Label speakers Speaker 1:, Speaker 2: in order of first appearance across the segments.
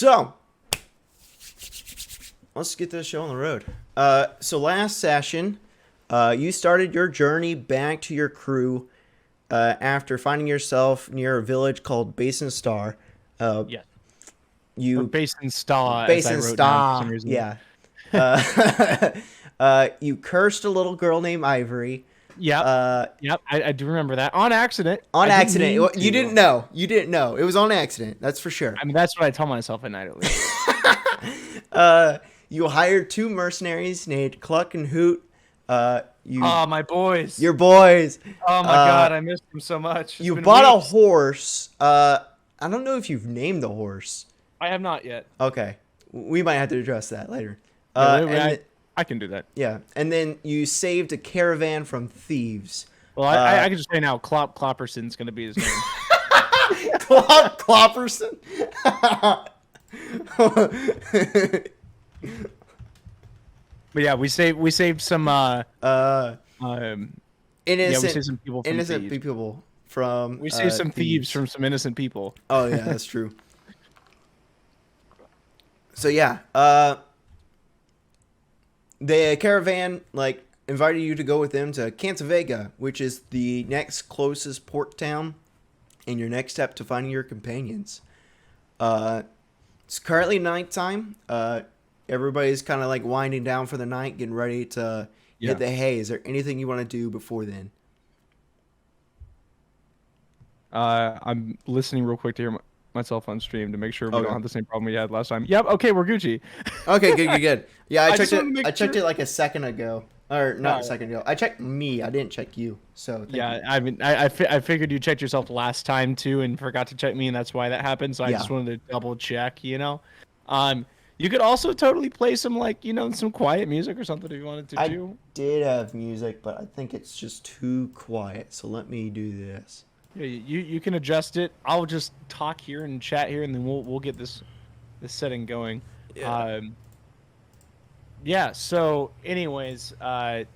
Speaker 1: So, let's get this show on the road. So last session, you started your journey back to your crew after finding yourself near a village called Basin Star.
Speaker 2: Yes.
Speaker 1: You
Speaker 2: Or Basin Star, as I
Speaker 1: Basin
Speaker 2: wrote down for some
Speaker 1: Star,
Speaker 2: reason.
Speaker 1: yeah. You cursed a little girl named Ivory.
Speaker 2: Yep. I do remember that. On accident.
Speaker 1: On
Speaker 2: I didn't
Speaker 1: accident.
Speaker 2: mean
Speaker 1: You
Speaker 2: to.
Speaker 1: didn't know. You didn't know. It was on accident. That's for sure.
Speaker 2: I mean, that's what I tell myself at night at least.
Speaker 1: You hired 2 mercenaries named Cluck and Hoot.
Speaker 2: My boys.
Speaker 1: Your boys.
Speaker 2: Oh my god, I missed them so much. It's
Speaker 1: You
Speaker 2: been
Speaker 1: bought
Speaker 2: weeks.
Speaker 1: a horse. I don't know if you've named the horse.
Speaker 2: I have not yet.
Speaker 1: Okay. We might have to address that later.
Speaker 2: I can do that.
Speaker 1: Yeah. And then you saved a caravan from thieves.
Speaker 2: Well, I can just say now, Klopperson's going to be his name.
Speaker 1: Klopperson?
Speaker 2: But yeah, we saved some
Speaker 1: innocent,
Speaker 2: we saved some people from
Speaker 1: innocent
Speaker 2: thieves.
Speaker 1: people from
Speaker 2: We saved some thieves from some innocent people.
Speaker 1: Oh yeah, that's true. So yeah, the caravan invited you to go with them to Cantavega, which is the next closest port town, and your next step to finding your companions. It's currently nighttime. Everybody's kind of winding down for the night, getting ready to hit the hay. Is there anything you want to do before then?
Speaker 2: I'm listening real quick to hear myself on stream to make sure we don't have the same problem we had last time. Yep. Okay, we're Gucci.
Speaker 1: Okay, good. Yeah, I checked it. I
Speaker 2: sure.
Speaker 1: checked it like a second ago, or not a second ago. I checked me. I didn't check you. So thank you.
Speaker 2: I mean, I figured you checked yourself last time too, and forgot to check me, and that's why that happened. So I just wanted to double check. You could also totally play some some quiet music or something if you wanted to too.
Speaker 1: I did have music, but I think it's just too quiet. So let me do this.
Speaker 2: Yeah, you can adjust it. I'll just talk here and chat here, and then we'll get this setting going.
Speaker 1: Yeah.
Speaker 2: So anyways, I'm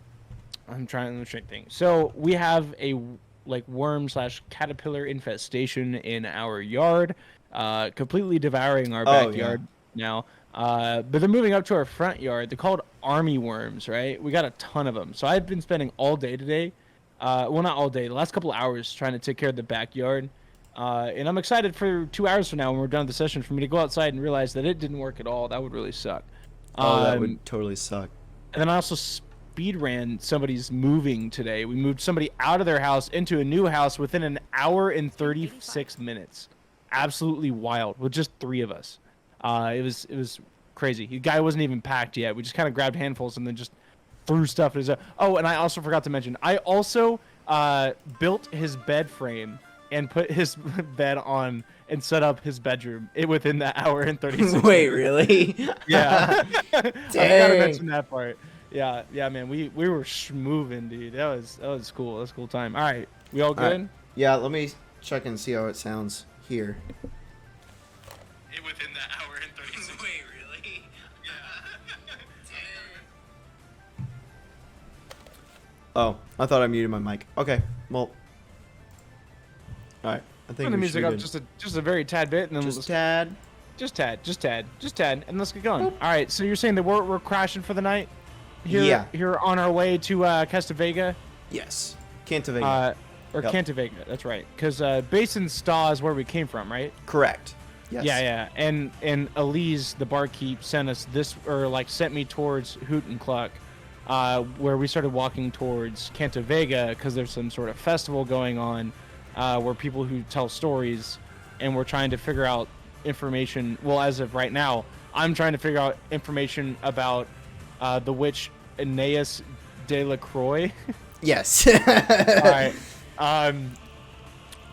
Speaker 2: trying to check things. So we have a worm/caterpillar infestation in our yard, completely devouring our backyard now. But they're moving up to our front yard. They're called army worms, right? We got a ton of them. So I've been spending all day today. Well, not all day. The last couple of hours trying to take care of the backyard. And I'm excited for 2 hours from now when we're done with the session for me to go outside and realize that it didn't work at all. That would really suck.
Speaker 1: That would totally suck.
Speaker 2: And then I also speed ran somebody's moving today. We moved somebody out of their house into a new house within an hour and 36 minutes. Absolutely wild with just 3 of us. It was crazy. The guy wasn't even packed yet. We just kind of grabbed handfuls and then just threw stuff. Oh, and I also forgot to mention, I also built his bed frame and put his bed on and set up his bedroom within that hour and 36
Speaker 1: Wait,
Speaker 2: minutes.
Speaker 1: really?
Speaker 2: Yeah.
Speaker 1: Dang.
Speaker 2: I gotta mention that part. Yeah, man, we were schmoving, dude. That was cool. That was a cool time. All right, we all good?
Speaker 1: Right. Yeah, let me check and see how it sounds here.
Speaker 2: Within that hour and 36 minutes.
Speaker 1: Wait, really? Oh, I thought I muted my mic. Okay, well. Alright, I think
Speaker 2: Turn the
Speaker 1: we
Speaker 2: music
Speaker 1: should
Speaker 2: up just a very tad bit, and then
Speaker 1: just tad.
Speaker 2: just tad, and let's get going. All right, so you're saying that we're crashing for the night?
Speaker 1: Yeah.
Speaker 2: Here on our way to Cantavega?
Speaker 1: Yes, Cantavega.
Speaker 2: Cantavega, that's right. Because Basin Star is where we came from, right?
Speaker 1: Correct. Yes.
Speaker 2: Yeah. And Elise, the barkeep, sent us sent me towards Hoot and Cluck, where we started walking towards Cantavega because there's some sort of festival going on, where people who tell stories, and we're trying to figure out information. Well, as of right now, I'm trying to figure out information about the witch Aeneas de la Croix.
Speaker 1: Yes.
Speaker 2: All right.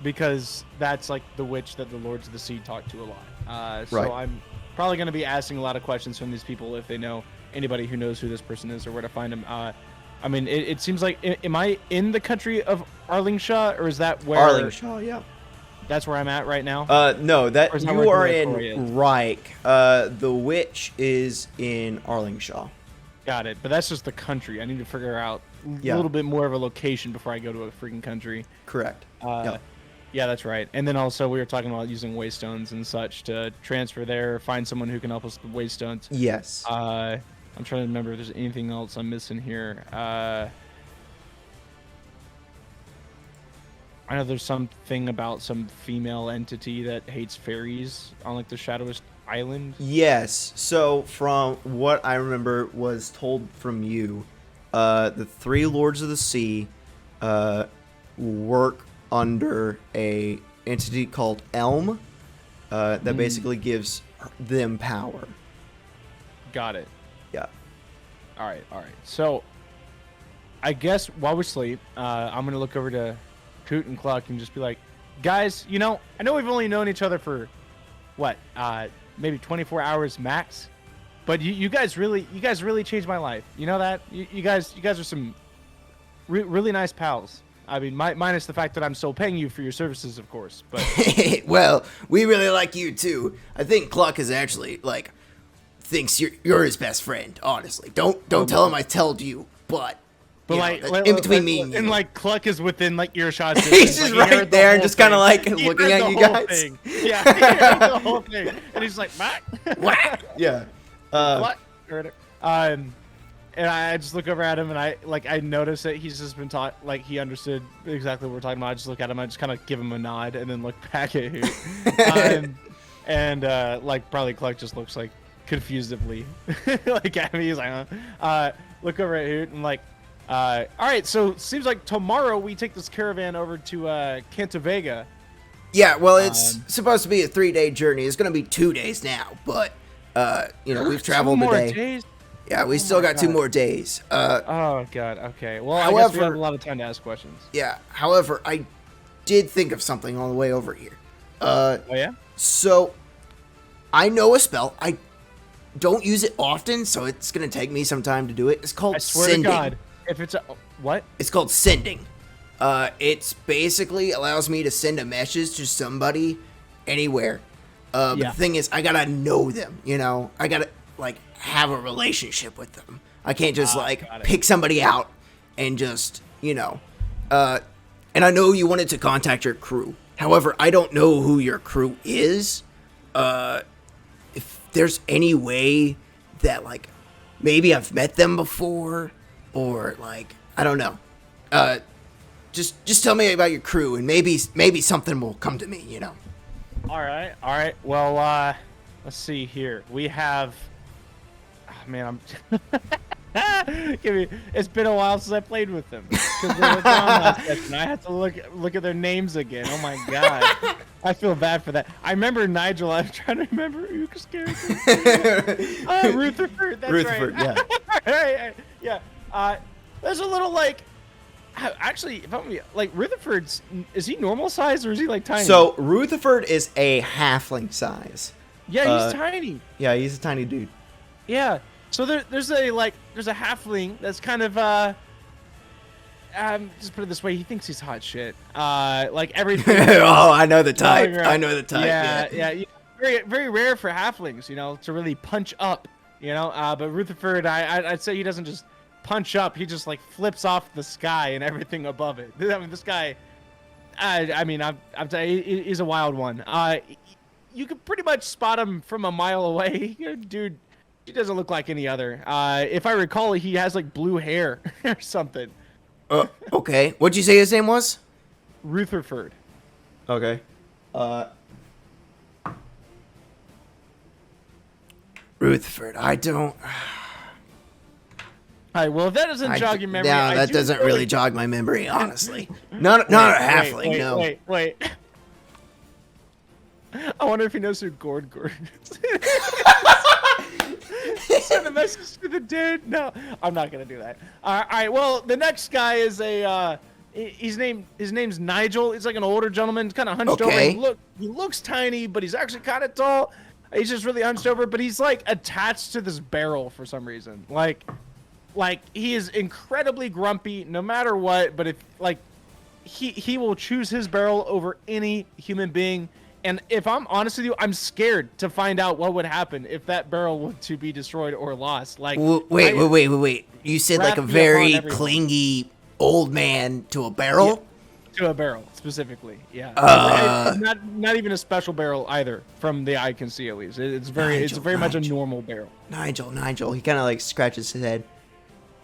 Speaker 2: Because that's the witch that the Lords of the Sea talk to a lot. So
Speaker 1: right.
Speaker 2: I'm probably going to be asking a lot of questions from these people if they know anybody who knows who this person is or where to find him. I mean, it seems like, am I in the country of Arlingshaw, or is that where?
Speaker 1: Arlingshaw, yeah.
Speaker 2: That's where I'm at right now?
Speaker 1: No, that you are in
Speaker 2: Victoria?
Speaker 1: Reich. The witch is in Arlingshaw.
Speaker 2: Got it. But that's just the country. I need to figure out a
Speaker 1: Yeah.
Speaker 2: little bit more of a location before I go to a freaking country.
Speaker 1: Correct. Yep.
Speaker 2: Yeah, that's right. And then also we were talking about using waystones and such to transfer there, find someone who can help us with waystones.
Speaker 1: Yes.
Speaker 2: I'm trying to remember if there's anything else I'm missing here. I know there's something about some female entity that hates fairies on like the Shadowist Island.
Speaker 1: Yes. So from what I remember was told from you, the three Lords of the Sea work under a entity called Elm that basically gives them power.
Speaker 2: Got it.
Speaker 1: Yeah.
Speaker 2: All right. So I guess while we sleep, I'm gonna look over to Coot and Cluck and just be like, guys, I know we've only known each other for what, maybe 24 hours max, but you guys really changed my life. You know that? You guys are some really nice pals. I mean, minus the fact that I'm still paying you for your services, of course. But
Speaker 1: well, we really like you too. I think Cluck is actually thinks you're his best friend. Honestly, don't tell him I told you, but. In between me and you.
Speaker 2: And Cluck is within earshot.
Speaker 1: He's just right there and just kind of looking at you guys.
Speaker 2: Yeah, he heard the whole thing, and he's like, "Matt,
Speaker 1: what?" Yeah.
Speaker 2: What? And I just look over at him, and I notice that he's just been taught, he understood exactly what we're talking about. I just look at him, I just kind of give him a nod, and then look back at him, probably Cluck just looks confusedly, at me. He's like, look over at Hoot and all right, so it seems like tomorrow we take this caravan over to Cantavega.
Speaker 1: Yeah, well, it's supposed to be a 3-day journey. It's going to be 2 days now, but we've traveled today.
Speaker 2: Days?
Speaker 1: Yeah, we still got 2 more days.
Speaker 2: Oh god, okay. Well,
Speaker 1: however,
Speaker 2: I guess we have a lot of time to ask questions.
Speaker 1: Yeah. However, I did think of something on the way over here.
Speaker 2: Oh yeah?
Speaker 1: So I know a spell. I don't use it often, so it's going to take me some time to do it. It's called sending.
Speaker 2: To God. If it's what?
Speaker 1: It's called sending. It's basically allows me to send a message to somebody anywhere. But the thing is, I gotta know them. I gotta have a relationship with them. I can't just pick somebody out and just And I know you wanted to contact your crew. However, I don't know who your crew is. If there's any way that maybe I've met them before. Or I don't know. Just tell me about your crew, and maybe something will come to me.
Speaker 2: All right. Well, let's see here. We have. Oh, man, it's been a while since I played with them because they were gone last session. I have to look at their names again. Oh my god, I feel bad for that. I remember Nigel. I'm trying to remember who's character. Rutherford. That's
Speaker 1: Rutherford,
Speaker 2: right. Yeah. Yeah. There's a little actually, if I'm Rutherford's, is he normal size or is he tiny?
Speaker 1: So Rutherford is a halfling size.
Speaker 2: Yeah, he's tiny.
Speaker 1: Yeah, he's a tiny dude.
Speaker 2: Yeah. So there's a halfling that's kind of just put it this way, he thinks he's hot shit. Everything.
Speaker 1: Oh, I know the type. I know the type.
Speaker 2: Yeah. Very very rare for halflings, to really punch up, But Rutherford, I'd say he doesn't just punch up, he just flips off the sky and everything above it. I mean, this guy, I'm telling you, he's a wild one. You could pretty much spot him from a mile away. Dude, he doesn't look like any other. If I recall, he has blue hair or something.
Speaker 1: Okay. What'd you say his name was?
Speaker 2: Rutherford.
Speaker 1: Okay. Rutherford, I don't.
Speaker 2: All right, well, if that doesn't jog your memory,
Speaker 1: no, that doesn't really jog my memory, honestly. Not a halfling, no.
Speaker 2: Wait. I wonder if he knows who Gord is. Send a message to the dude. No, I'm not gonna do that. All right. Well, the next guy is his name's Nigel. He's an older gentleman, kind of hunched over. He looks tiny, but he's actually kind of tall. He's just really hunched over, but he's attached to this barrel for some reason. He is incredibly grumpy no matter what, but if he will choose his barrel over any human being. And if I'm honest with you, I'm scared to find out what would happen if that barrel were to be destroyed or lost.
Speaker 1: Wait. You said a very clingy old man to a barrel?
Speaker 2: to a barrel specifically. Yeah.
Speaker 1: Uh.
Speaker 2: Not even a special barrel either, from the eye I can see at least. It's very much a normal barrel.
Speaker 1: Nigel. He kind of like scratches his head.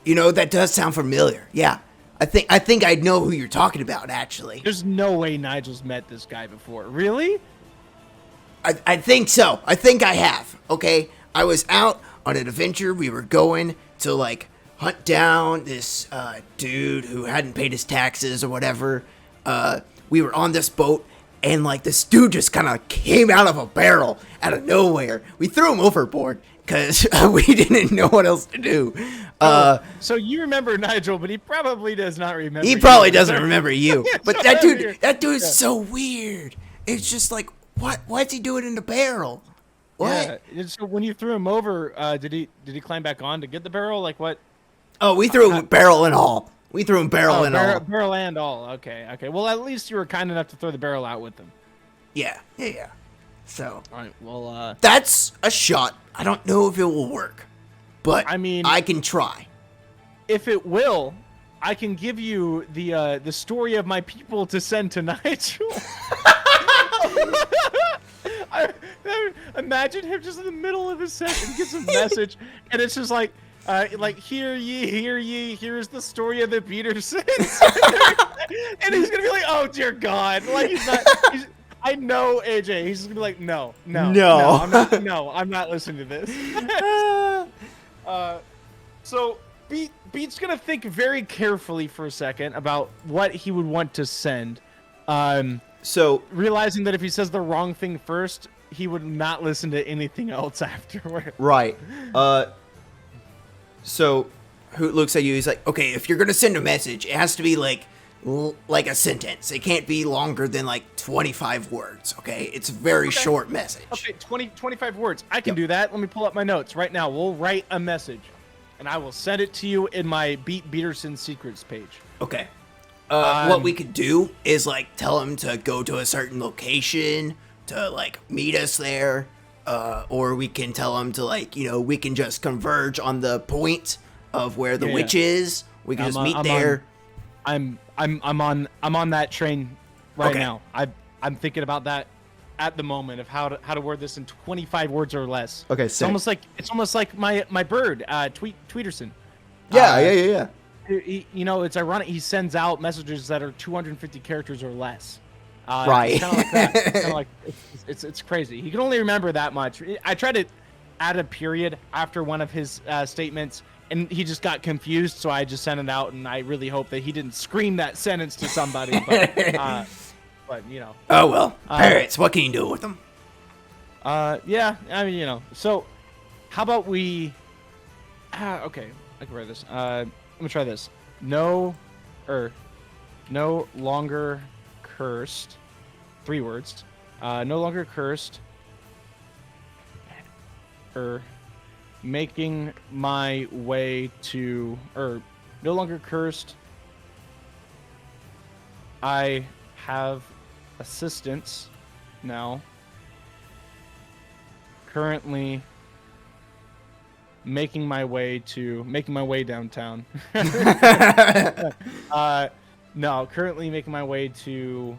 Speaker 1: You know, that does sound familiar. Yeah. I think I know who you're talking about, actually.
Speaker 2: There's no way Nigel's met this guy before. Really?
Speaker 1: I think so. I think I have. Okay. I was out on an adventure. We were going to like hunt down this dude who hadn't paid his taxes or whatever. We were on this boat, and like this dude just kind of came out of a barrel out of nowhere. We threw him overboard because we didn't know what else to do.
Speaker 2: So you remember Nigel, but he probably does not remember.
Speaker 1: He probably doesn't remember you. But that dude is so weird. It's just like, what's he doing in the barrel? What?
Speaker 2: Yeah. So when you threw him over, did he climb back on to get the barrel? Like what?
Speaker 1: Oh, we threw him barrel and all. We threw him barrel and all.
Speaker 2: Barrel and all. Okay. Well, at least you were kind enough to throw the barrel out with him.
Speaker 1: Yeah. So.
Speaker 2: All right. Well,
Speaker 1: that's a shot. I don't know if it will work, but
Speaker 2: I mean,
Speaker 1: I can try.
Speaker 2: If it will, I can give you the story of my people to send to Nigel. Imagine him just in the middle of his session gets a message, and it's just like hear ye, here's the story of the Beetersons. And he's gonna be like, oh dear God, like I know AJ. He's just gonna be like, no, I'm not listening to this. So Beet's gonna think very carefully for a second about what he would want to send.
Speaker 1: So
Speaker 2: realizing that if he says the wrong thing first, he would not listen to anything else afterward.
Speaker 1: Right. So who looks at you? He's like, okay, if you're gonna send a message, it has to be like a sentence. It can't be longer than like 25 words. Okay, it's a very short message.
Speaker 2: Okay, 25 words. I can do that. Let me pull up my notes right now. We'll write a message, and I will send it to you in my Beet Beeterson secrets page.
Speaker 1: Okay. What we could do is like tell him to go to a certain location to like meet us there, or we can tell him to like we can just converge on the point of where the witch is. We can just meet there.
Speaker 2: I'm on that train right now. I'm thinking about that at the moment of how to word this in 25 words or less.
Speaker 1: Okay,
Speaker 2: it's almost like my bird, Tweeterson.
Speaker 1: Yeah.
Speaker 2: It's ironic. He sends out messages that are 250 characters or less.
Speaker 1: Right.
Speaker 2: It's kind of like that. It's kind of like it's crazy. He can only remember that much. I tried to add a period after one of his statements, and he just got confused. So I just sent it out, and I really hope that he didn't scream that sentence to somebody. But
Speaker 1: Oh well, parrots. What can you do with them?
Speaker 2: Yeah. I mean, So, how about we? Okay, I can write this. Let me try this. No longer cursed. 3 words. No longer cursed. Making my way to. No longer cursed. I have assistance now. Currently. Making my way downtown. No, currently making my way to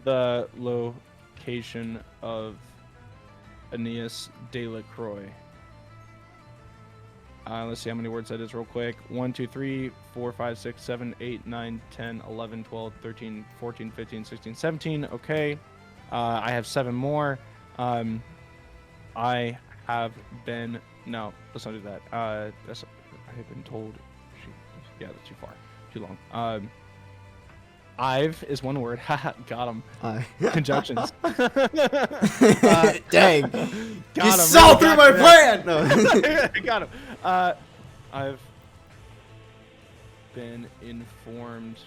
Speaker 2: the location of Aeneas de la Croix. Let's see how many words that is real quick. 1, 2, 3, 4, 5, 6, 7, 8, 9, 10, 11, 12, 13, 14, 15, 16, 17. Okay. I have 7 more. I have been... No, let's not do that. I have been told... Yeah, that's too far. Too long. I've is 1 word. Got him. Conjunctions.
Speaker 1: Dang.
Speaker 2: Got
Speaker 1: you
Speaker 2: him.
Speaker 1: saw through my plan! No.
Speaker 2: Got him. I've been informed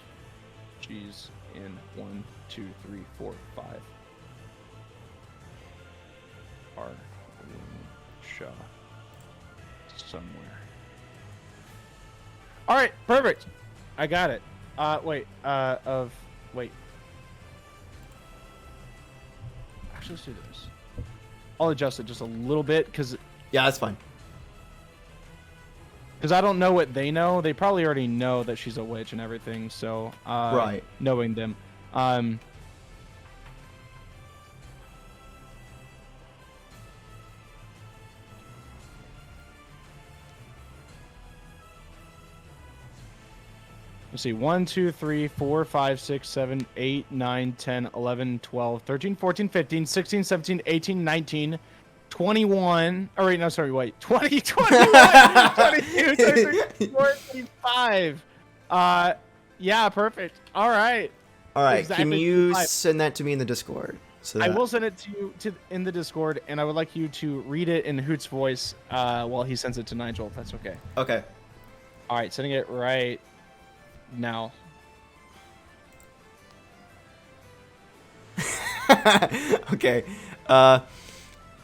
Speaker 2: she's in 1, 2, 3, 4, 5. Shaw somewhere. All right, perfect. I got it. Wait. Actually, let's do this. I'll adjust it just a little bit because.
Speaker 1: Yeah, that's fine.
Speaker 2: Because I don't know what they know. They probably already know that she's a witch and everything. So,
Speaker 1: Right.
Speaker 2: knowing them, let's see, 1, 2, 3, 4, 5, 6, 7, 8, 9, 10, 11, 12, 13, 14, 15, 16, 17, 18, 19, 21. Oh, wait, no, sorry, wait. 20, 21, 22, 23, 24, 25. Yeah, perfect. All right.
Speaker 1: All right.
Speaker 2: Exactly
Speaker 1: Can you
Speaker 2: 25.
Speaker 1: send that to me in the Discord? So
Speaker 2: I
Speaker 1: that...
Speaker 2: will send it to you in the Discord, and I would like you to read it in Hoot's voice while he sends it to Nigel, if that's okay.
Speaker 1: Okay.
Speaker 2: All right, sending it right now.
Speaker 1: Okay.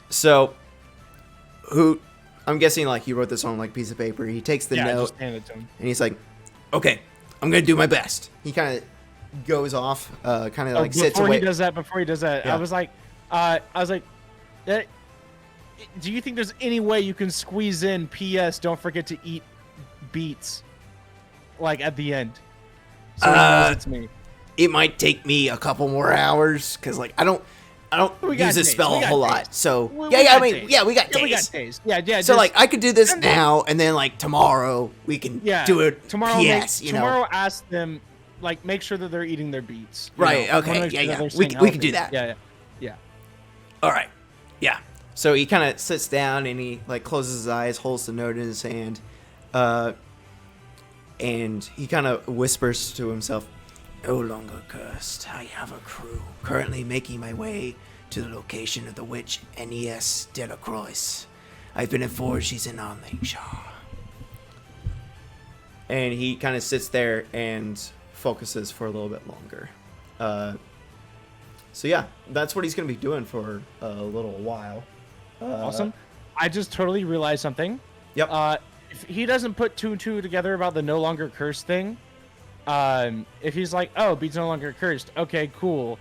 Speaker 1: So, Hoot, I'm guessing like he wrote this on like a piece of paper. He takes the note
Speaker 2: just hand it to him.
Speaker 1: and he's like, "Okay, I'm gonna do my best." He kind of goes off, kind of like sits
Speaker 2: Before
Speaker 1: away.
Speaker 2: he does that,
Speaker 1: Yeah.
Speaker 2: I was like, do you think there's any way you can squeeze in P.S. Don't forget to eat beets, like at the end? So he knows it's me.
Speaker 1: It might take me a couple more hours because like I don't
Speaker 2: We got
Speaker 1: use this
Speaker 2: days.
Speaker 1: spell
Speaker 2: We
Speaker 1: a
Speaker 2: got
Speaker 1: whole
Speaker 2: days.
Speaker 1: lot. So
Speaker 2: We
Speaker 1: yeah,
Speaker 2: got
Speaker 1: I mean,
Speaker 2: days.
Speaker 1: yeah, we got
Speaker 2: Yeah, we got
Speaker 1: days.
Speaker 2: days. Yeah.
Speaker 1: So
Speaker 2: just
Speaker 1: like I could do this
Speaker 2: send them.
Speaker 1: now, and then like tomorrow we can do it.
Speaker 2: Tomorrow,
Speaker 1: PS, you know.
Speaker 2: tomorrow, ask them, like, make sure that they're eating their beets.
Speaker 1: Right,
Speaker 2: You know?
Speaker 1: okay,
Speaker 2: Wanna make
Speaker 1: yeah,
Speaker 2: sure that
Speaker 1: yeah.
Speaker 2: they're
Speaker 1: We
Speaker 2: staying
Speaker 1: can
Speaker 2: healthy.
Speaker 1: do that.
Speaker 2: Yeah.
Speaker 1: All right, yeah. So he kind of sits down and he like closes his eyes, holds the note in his hand, and he kind of whispers to himself, "No longer cursed. I have a crew currently making my way to the location of the witch Nes de la Croix. I've been informed she's in Arlingshaw." And he kind of sits there and focuses for a little bit longer. So yeah, that's what he's going to be doing for a little while.
Speaker 2: Awesome. I just totally realized something.
Speaker 1: Yep.
Speaker 2: If he doesn't put two and two together about the no longer cursed thing, if he's like, oh, beet's no longer cursed, okay, cool.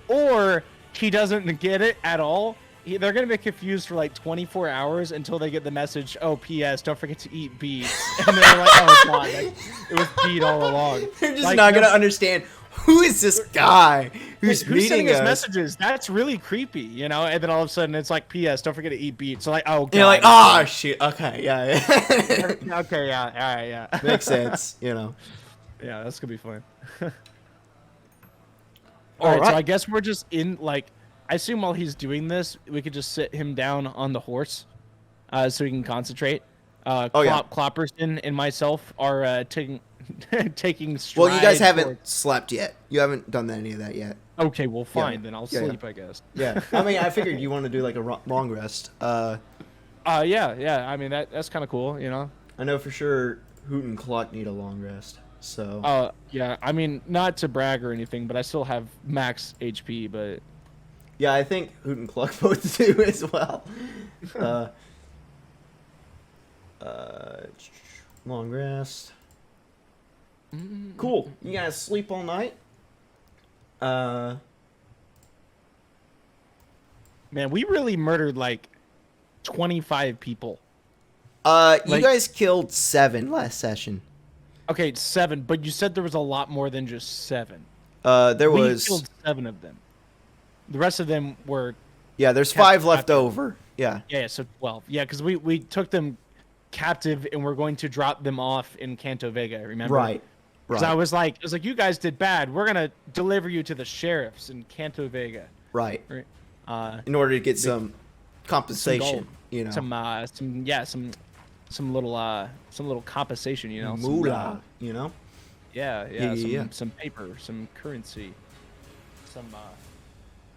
Speaker 2: Or he doesn't get it at all, they're going to be confused for like 24 hours until they get the message, oh, P.S., don't forget to eat beets. And they're like, oh, God, like, it was beet all along.
Speaker 1: They're just
Speaker 2: Like,
Speaker 1: not
Speaker 2: no-
Speaker 1: going to understand, who is this guy who's
Speaker 2: Who's sending
Speaker 1: reading
Speaker 2: us
Speaker 1: us?
Speaker 2: messages? That's really creepy, you know? And then all of a sudden it's like, P.S., don't forget to eat beets. So like, oh, God.
Speaker 1: You're like, oh, shit. Okay, yeah.
Speaker 2: Okay, yeah, all right, yeah.
Speaker 1: Makes sense, you know.
Speaker 2: Yeah, that's gonna be fun.
Speaker 1: All
Speaker 2: All right, so
Speaker 1: right.
Speaker 2: I guess we're just in like. I assume while he's doing this, we could just sit him down on the horse, so he can concentrate.
Speaker 1: yeah.
Speaker 2: Clopperson and myself are taking taking stride.
Speaker 1: Well, you guys haven't
Speaker 2: towards-
Speaker 1: slept yet. You haven't done any of that yet.
Speaker 2: Okay, well, fine.
Speaker 1: Yeah.
Speaker 2: Then I'll
Speaker 1: Yeah, yeah.
Speaker 2: sleep, I guess.
Speaker 1: Yeah. I mean, I figured you want to do like a long rest.
Speaker 2: Yeah. I mean, that's kind of cool, you know.
Speaker 1: I know for sure Hoot and Cluck need a long rest. So.
Speaker 2: Yeah. I mean, not to brag or anything, but I still have max HP. But
Speaker 1: Yeah, I think Hoot and Cluck both do as well. Long rest. Cool. You guys sleep all night?
Speaker 2: man, we really murdered like 25 people.
Speaker 1: You
Speaker 2: Like-
Speaker 1: guys killed 7 last session.
Speaker 2: Okay, 7, but you said there was a lot more than just 7.
Speaker 1: There
Speaker 2: We
Speaker 1: was
Speaker 2: killed 7 of them. The rest of them were
Speaker 1: there's
Speaker 2: Cap-
Speaker 1: 5 left
Speaker 2: captive.
Speaker 1: over. Yeah.
Speaker 2: yeah, so 12. Yeah, because we took them captive and we're going to drop them off in Cantavega. Remember?
Speaker 1: Right.
Speaker 2: Because I was like, you guys did bad. We're gonna deliver you to the sheriffs in Cantavega.
Speaker 1: Right.
Speaker 2: Right.
Speaker 1: In order to get some compensation,
Speaker 2: gold.
Speaker 1: you know.
Speaker 2: Some little compensation, you know.
Speaker 1: Moolah, you know.
Speaker 2: Yeah,
Speaker 1: Yeah.
Speaker 2: some paper, some currency,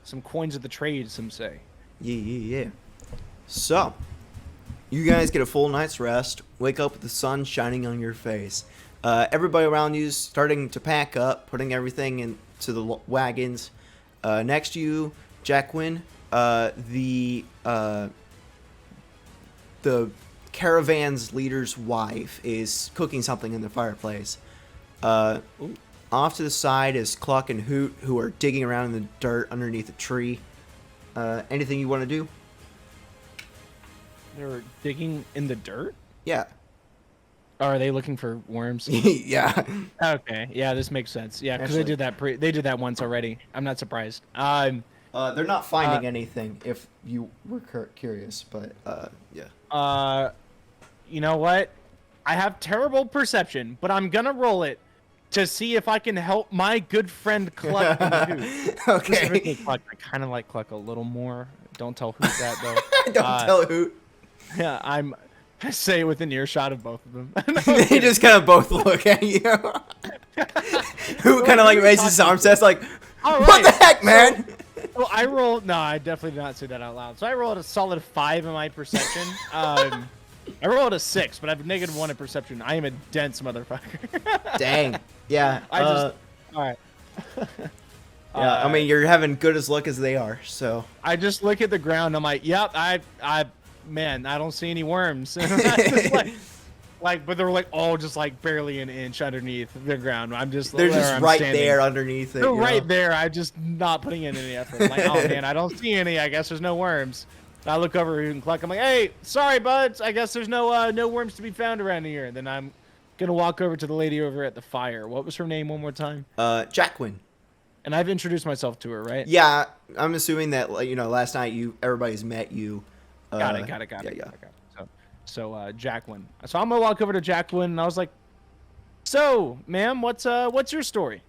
Speaker 2: some coins of the trade, some say.
Speaker 1: Yeah. So, you guys get a full night's rest. Wake up with the sun shining on your face. Everybody around you is starting to pack up, putting everything into the wagons. Next to you, Jacqueline, the caravan's leader's wife, is cooking something in the fireplace. Off to the side is Cluck and Hoot, who are digging around in the dirt underneath a tree. Anything you want to do?
Speaker 2: They were digging in the dirt.
Speaker 1: Yeah.
Speaker 2: Are they looking for worms?
Speaker 1: Yeah.
Speaker 2: Okay, yeah, this makes sense. Yeah, because they
Speaker 1: Actually,
Speaker 2: did that. They did that once already. I'm not surprised.
Speaker 1: they're not
Speaker 2: Uh,
Speaker 1: finding anything. If you were curious, but yeah.
Speaker 2: uh, you know what? I have terrible perception, but I'm gonna roll it to see if I can help my good friend Cluck and Hoot. Specifically,
Speaker 1: Okay.
Speaker 2: Cluck. I kind of like Cluck a little more. Don't tell Hoot that though.
Speaker 1: Don't tell who.
Speaker 2: Yeah, I say it within earshot of both of them. No, I'm
Speaker 1: They
Speaker 2: kidding.
Speaker 1: just kind of both look at you. Who kind of like raises his arms, says like,
Speaker 2: All
Speaker 1: "What the
Speaker 2: right.
Speaker 1: heck, man?"
Speaker 2: Well, I rolled. No, I definitely did not say that out loud. So I rolled a solid 5 in my perception. I rolled a 6, but I have -1 in perception. I am a dense motherfucker.
Speaker 1: Dang. Yeah.
Speaker 2: I just. All right.
Speaker 1: Yeah. I mean, you're having good as luck as they are. So.
Speaker 2: I just look at the ground. I'm like, yep. Man, I don't see any worms. And I'm just but they're like all just like barely an inch underneath the ground. I'm just.
Speaker 1: They're
Speaker 2: there,
Speaker 1: just
Speaker 2: I'm
Speaker 1: right
Speaker 2: standing.
Speaker 1: there underneath it.
Speaker 2: They're
Speaker 1: you
Speaker 2: right
Speaker 1: know?
Speaker 2: there. I'm just not putting in any effort. I'm like, oh man, I don't see any. I guess there's no worms. I look over and Cluck. I'm like, hey, sorry, buds. I guess there's no worms to be found around here. Then I'm gonna walk over to the lady over at the fire. What was her name one more time?
Speaker 1: Jacqueline.
Speaker 2: And I've introduced myself to her, right?
Speaker 1: Yeah, I'm assuming that like, last night everybody's met you.
Speaker 2: Got it.
Speaker 1: Yeah.
Speaker 2: So Jacqueline. So I'm gonna walk over to Jacqueline, and I was like, so, ma'am, what's your story?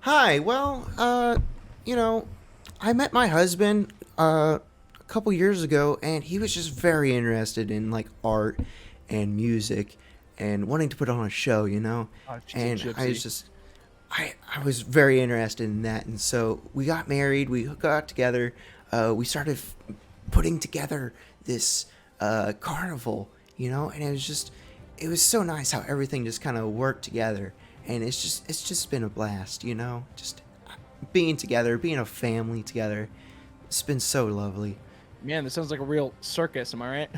Speaker 1: Hi. Well, I met my husband a couple years ago, and he was just very interested in like art and music and wanting to put on a show,
Speaker 2: Oh, she's a
Speaker 1: and I
Speaker 2: gypsy.
Speaker 1: was just I was very interested in that, and so we got married, we got together, we started putting together this carnival, and it was so nice how everything just kind of worked together, and it's just been a blast, just being together, being a family together. It's been so lovely.
Speaker 2: Man, this sounds like a real circus. Am I right?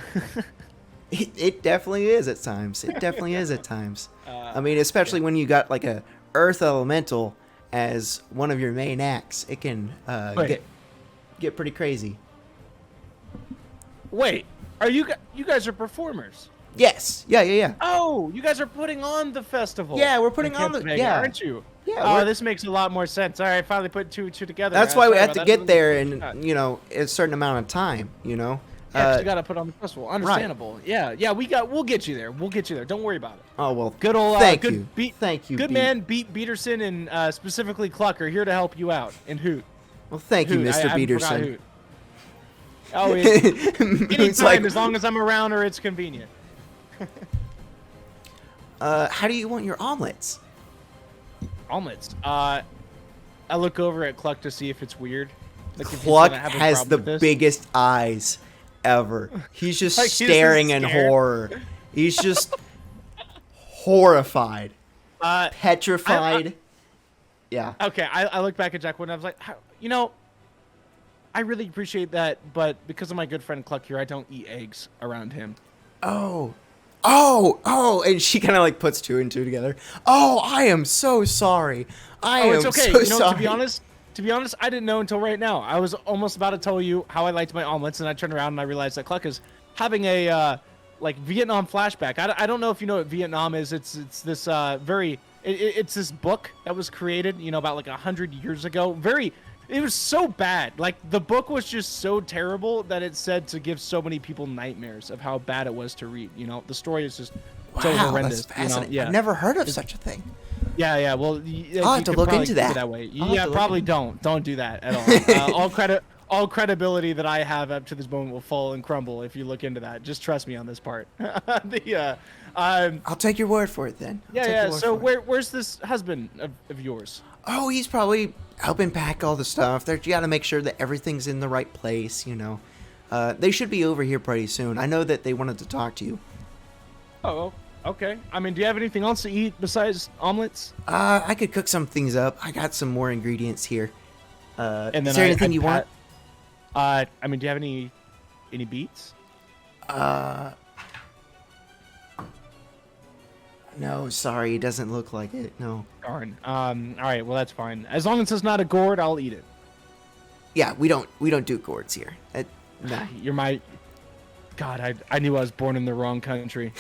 Speaker 1: It definitely is at times. It definitely is at times. I mean, especially when you got like a earth elemental as one of your main acts, it can get pretty crazy.
Speaker 2: Wait, are you guys are performers?
Speaker 1: Yes. Yeah.
Speaker 2: Oh, you guys are putting on the festival.
Speaker 1: Yeah, we're putting
Speaker 2: in
Speaker 1: on the
Speaker 2: Cantavega,
Speaker 1: yeah.
Speaker 2: aren't you?
Speaker 1: Yeah.
Speaker 2: Oh, this makes a lot more sense. All right, finally put two and two together.
Speaker 1: That's why we
Speaker 2: Sorry
Speaker 1: have
Speaker 2: about
Speaker 1: to
Speaker 2: that.
Speaker 1: get there in
Speaker 2: Yeah,
Speaker 1: a certain amount of time.
Speaker 2: you got to put on the festival. Understandable. Right. Yeah. We'll get you there. Don't worry about it.
Speaker 1: Oh well.
Speaker 2: Good old.
Speaker 1: Thank
Speaker 2: good
Speaker 1: you.
Speaker 2: Beet,
Speaker 1: Thank you.
Speaker 2: Good
Speaker 1: Beet.
Speaker 2: man, Beet Beeterson and specifically Cluck are here to help you out. And Hoot.
Speaker 1: Well, thank you,
Speaker 2: Hoot.
Speaker 1: Mr.
Speaker 2: I forgot
Speaker 1: Beeterson.
Speaker 2: Hoot. Oh,
Speaker 1: It's
Speaker 2: anytime,
Speaker 1: like,
Speaker 2: as long as I'm around or it's convenient.
Speaker 1: how do you want your omelets?
Speaker 2: Omelets. I look over at Cluck to see if it's weird. Like, if he's
Speaker 1: Cluck
Speaker 2: gonna have a
Speaker 1: has
Speaker 2: problem
Speaker 1: the
Speaker 2: with this.
Speaker 1: biggest eyes ever. He's just
Speaker 2: Like, he's just
Speaker 1: staring in
Speaker 2: scared.
Speaker 1: horror. He's just horrified,
Speaker 2: Uh,
Speaker 1: petrified. Yeah.
Speaker 2: okay, I look back at Jacqueline and I was like, I really appreciate that, but because of my good friend Cluck here, I don't eat eggs around him.
Speaker 1: Oh, and she kind of like puts two and two together. Oh, I am so sorry.
Speaker 2: It's okay.
Speaker 1: So sorry.
Speaker 2: To be honest, I didn't know until right now. I was almost about to tell you how I liked my omelets, and I turned around and I realized that Cluck is having a like Vietnam flashback. I don't know if you know what Vietnam is. It's this it's this book that was created, about like 100 years ago. It was so bad. Like, the book was just so terrible that it said to give so many people nightmares of how bad it was to read. The story is just so
Speaker 1: Wow,
Speaker 2: horrendous.
Speaker 1: that's fascinating.
Speaker 2: Yeah.
Speaker 1: I've never heard of such a thing.
Speaker 2: Yeah. Well,
Speaker 1: I'll have to look into that.
Speaker 2: Way.
Speaker 1: I'll have
Speaker 2: Yeah,
Speaker 1: to look
Speaker 2: probably
Speaker 1: into-
Speaker 2: don't do that at all. All credibility that I have up to this moment will fall and crumble if you look into that. Just trust me on this part.
Speaker 1: I'll take your word for it then. I'll take your
Speaker 2: Yeah.
Speaker 1: word
Speaker 2: So
Speaker 1: for it.
Speaker 2: where's this husband of yours?
Speaker 1: Oh, he's probably helping pack all the stuff. You got to make sure that everything's in the right place. They should be over here pretty soon. I know that they wanted to talk to you.
Speaker 2: Oh, okay. I mean, do you have anything else to eat besides omelets?
Speaker 1: I could cook some things up. I got some more ingredients here.
Speaker 2: And then
Speaker 1: is there anything you want?
Speaker 2: I mean, do you have any beets?
Speaker 1: No, sorry, it doesn't look like it. No.
Speaker 2: Darn. All right. Well, that's fine. As long as it's not a gourd, I'll eat it.
Speaker 1: Yeah, we don't do gourds here. No.
Speaker 2: You're my. God, I knew I was born in the wrong country.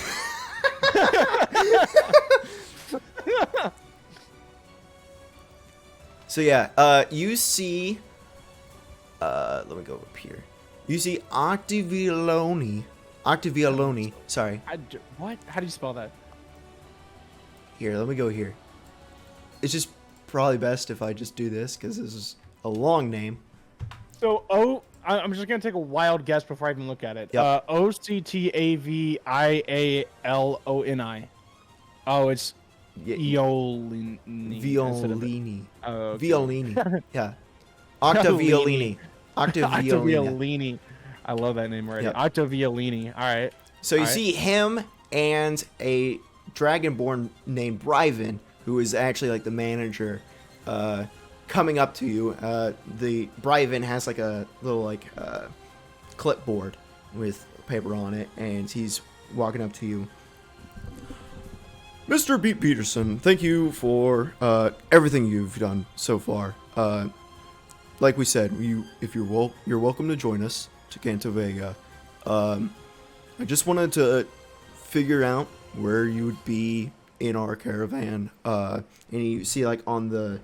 Speaker 1: So yeah, you see. Let me go up here. You see Octavialoni. Sorry.
Speaker 2: What? How do you spell that?
Speaker 1: Here, let me go here. It's just probably best if I just do this because this is a long name.
Speaker 2: So I'm just gonna take a wild guess before I even look at it.
Speaker 1: Yep.
Speaker 2: Octavialoni. Oh, it's Violini.
Speaker 1: Violini.
Speaker 2: Oh, okay.
Speaker 1: Violini. Yeah. Octavialini.
Speaker 2: Octavialini. I love that name already.
Speaker 1: Yep.
Speaker 2: Octavialini. All right.
Speaker 1: So you see him and a dragonborn named Bryven, who is actually like the manager, coming up to you. The Bryven has like a little clipboard with paper on it, and he's walking up to you. Mr. Beet Beeterson, thank you for everything you've done so far. Like we said, you're welcome to join us to Cantavega. I just wanted to figure out where you would be in our caravan. And you see like on the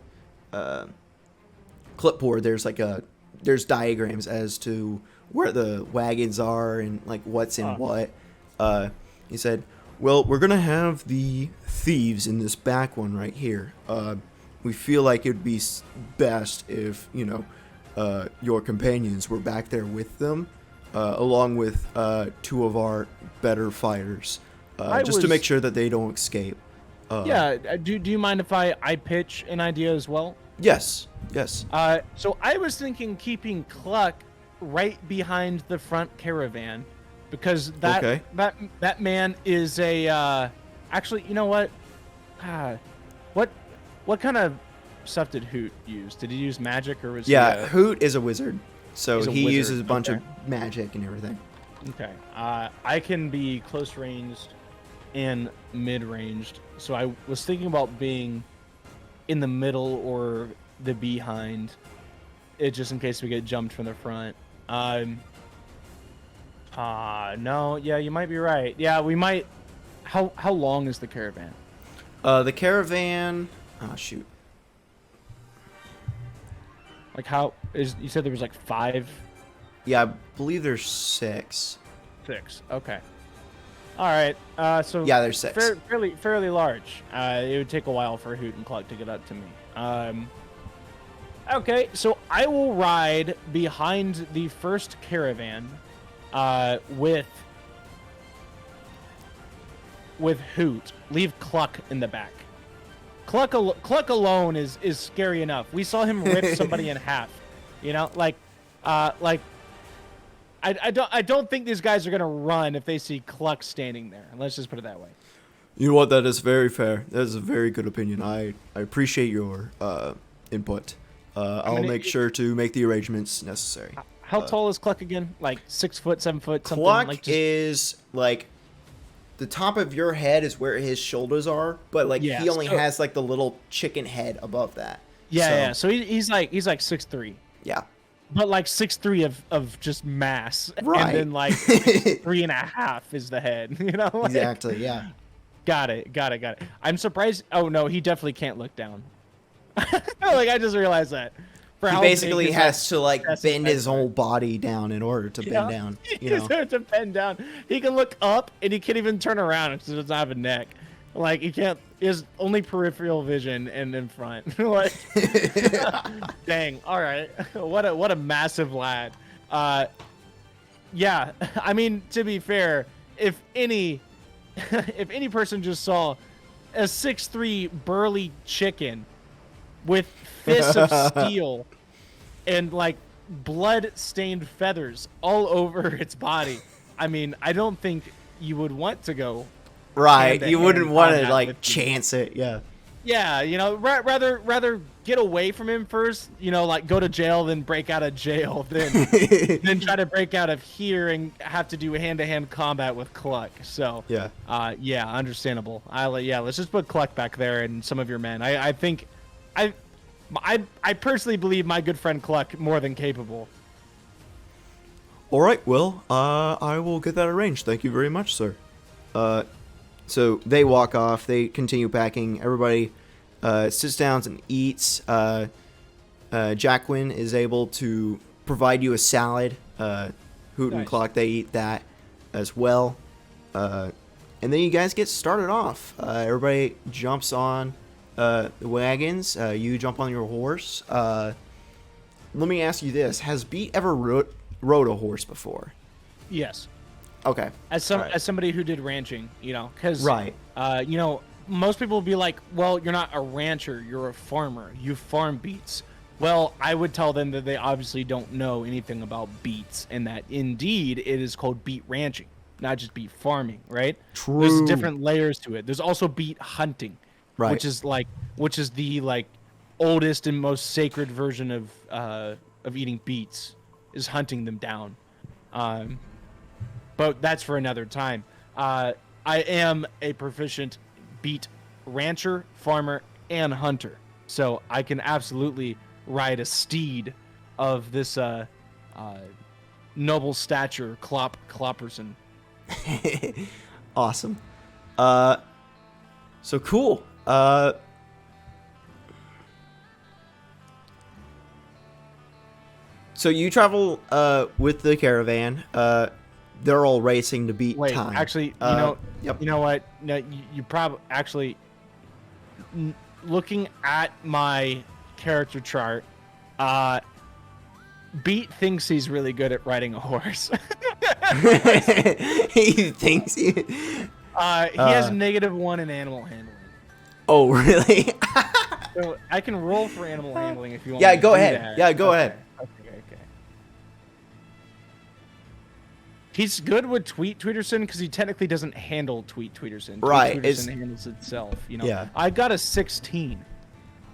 Speaker 1: clipboard, there's diagrams as to where the wagons are and like what's in what. He said, well, we're gonna have the thieves in this back one right here. We feel like it would be best if your companions were back there with them, along with two of our better fighters, just to make sure that they don't escape.
Speaker 2: Yeah. Do you mind if I pitch an idea as well?
Speaker 1: Yes.
Speaker 2: So I was thinking keeping Cluck right behind the front caravan, because that man is a actually, you know what? What kind of stuff did Hoot use? Did he use magic, or was
Speaker 1: Hoot is a wizard, so he
Speaker 2: wizard.
Speaker 1: uses a bunch of magic and everything.
Speaker 2: Okay. I can be close ranged and mid ranged, so I was thinking about being in the middle or the behind, just in case we get jumped from the front. No, yeah, you might be right. Yeah, we might. How long is the caravan?
Speaker 1: The caravan. Oh shoot.
Speaker 2: Like you said there was like 5?
Speaker 1: Yeah, I believe there's 6.
Speaker 2: 6. Okay. All right. So
Speaker 1: yeah, there's 6.
Speaker 2: Fairly large. It would take a while for Hoot and Cluck to get up to me. Okay, so I will ride behind the first caravan, with Hoot. Leave Cluck in the back. Cluck alone is scary enough. We saw him rip somebody in half. I don't think these guys are gonna run if they see Cluck standing there. Let's just put it that way.
Speaker 1: You know what? That is very fair. That is a very good opinion. I appreciate your input. I'll make sure to make the arrangements necessary.
Speaker 2: How tall is Cluck again? Like 6 foot, 7 foot, something?
Speaker 1: Cluck is like the top of your head is where his shoulders are, but he only has like the little chicken head above that.
Speaker 2: Yeah. So he's like 6'3".
Speaker 1: Yeah.
Speaker 2: But like 6'3" of just mass,
Speaker 1: right?
Speaker 2: And then like 3.5 is the head.
Speaker 1: Exactly. Yeah.
Speaker 2: Got it. I'm surprised. Oh no, he definitely can't look down. I just realized that.
Speaker 1: He basically has to bend his whole body down in order to bend down.
Speaker 2: To bend down. He can look up and he can't even turn around because he doesn't have a neck. He can't. He has only peripheral vision and in front. Dang. All right. What a massive lad. Yeah. I mean, to be fair, if any person just saw a 6'3" burly chicken with fists of steel and blood-stained feathers all over its body, I mean, I don't think you would want to go.
Speaker 1: Right, you wouldn't want to chance it. Yeah.
Speaker 2: Yeah, rather get away from him first. Go to jail, then break out of jail, then try to break out of here and have to do hand-to-hand combat with Cluck. So
Speaker 1: yeah,
Speaker 2: understandable. Let's just put Cluck back there and some of your men. I personally believe my good friend Cluck more than capable.
Speaker 1: All right, well, I will get that arranged. Thank you very much, sir. So they walk off. They continue packing. Everybody sits down and eats. Jacqueline is able to provide you a salad. Hoot and
Speaker 2: Nice.
Speaker 1: Clock, they eat that as well. And then you guys get started off. Everybody jumps on the wagons. You jump on your horse. Let me ask you this. Has Beet ever rode a horse before?
Speaker 2: Yes.
Speaker 1: Okay.
Speaker 2: As somebody who did ranching, because
Speaker 1: Right.
Speaker 2: Most people will be like, well, you're not a rancher, you're a farmer. You farm beets. Well, I would tell them that they obviously don't know anything about beets, and that indeed it is called beet ranching, not just beet farming, right?
Speaker 1: True.
Speaker 2: There's different layers to it. There's also beet hunting,
Speaker 1: Right.
Speaker 2: which is the oldest and most sacred version of eating beets, is hunting them down. But that's for another time. I am a proficient beet rancher, farmer, and hunter, so I can absolutely ride a steed of this noble stature, Clopperson.
Speaker 1: Awesome. So cool. So you travel with the caravan. They're all racing to beat
Speaker 2: Wait,
Speaker 1: time.
Speaker 2: actually,
Speaker 1: Yep.
Speaker 2: you know what? No, you probably actually looking at my character chart. Beat thinks he's really good at riding a horse.
Speaker 1: He thinks he.
Speaker 2: He has -1 in animal handling.
Speaker 1: Oh really?
Speaker 2: So I can roll for animal handling if you want.
Speaker 1: Yeah,
Speaker 2: me to
Speaker 1: go
Speaker 2: do
Speaker 1: ahead.
Speaker 2: that.
Speaker 1: Yeah, go ahead.
Speaker 2: Okay. He's good with Tweeterson because he technically doesn't handle Tweeterson.
Speaker 1: Right,
Speaker 2: Tweeterson handles itself.
Speaker 1: Yeah.
Speaker 2: I got a 16.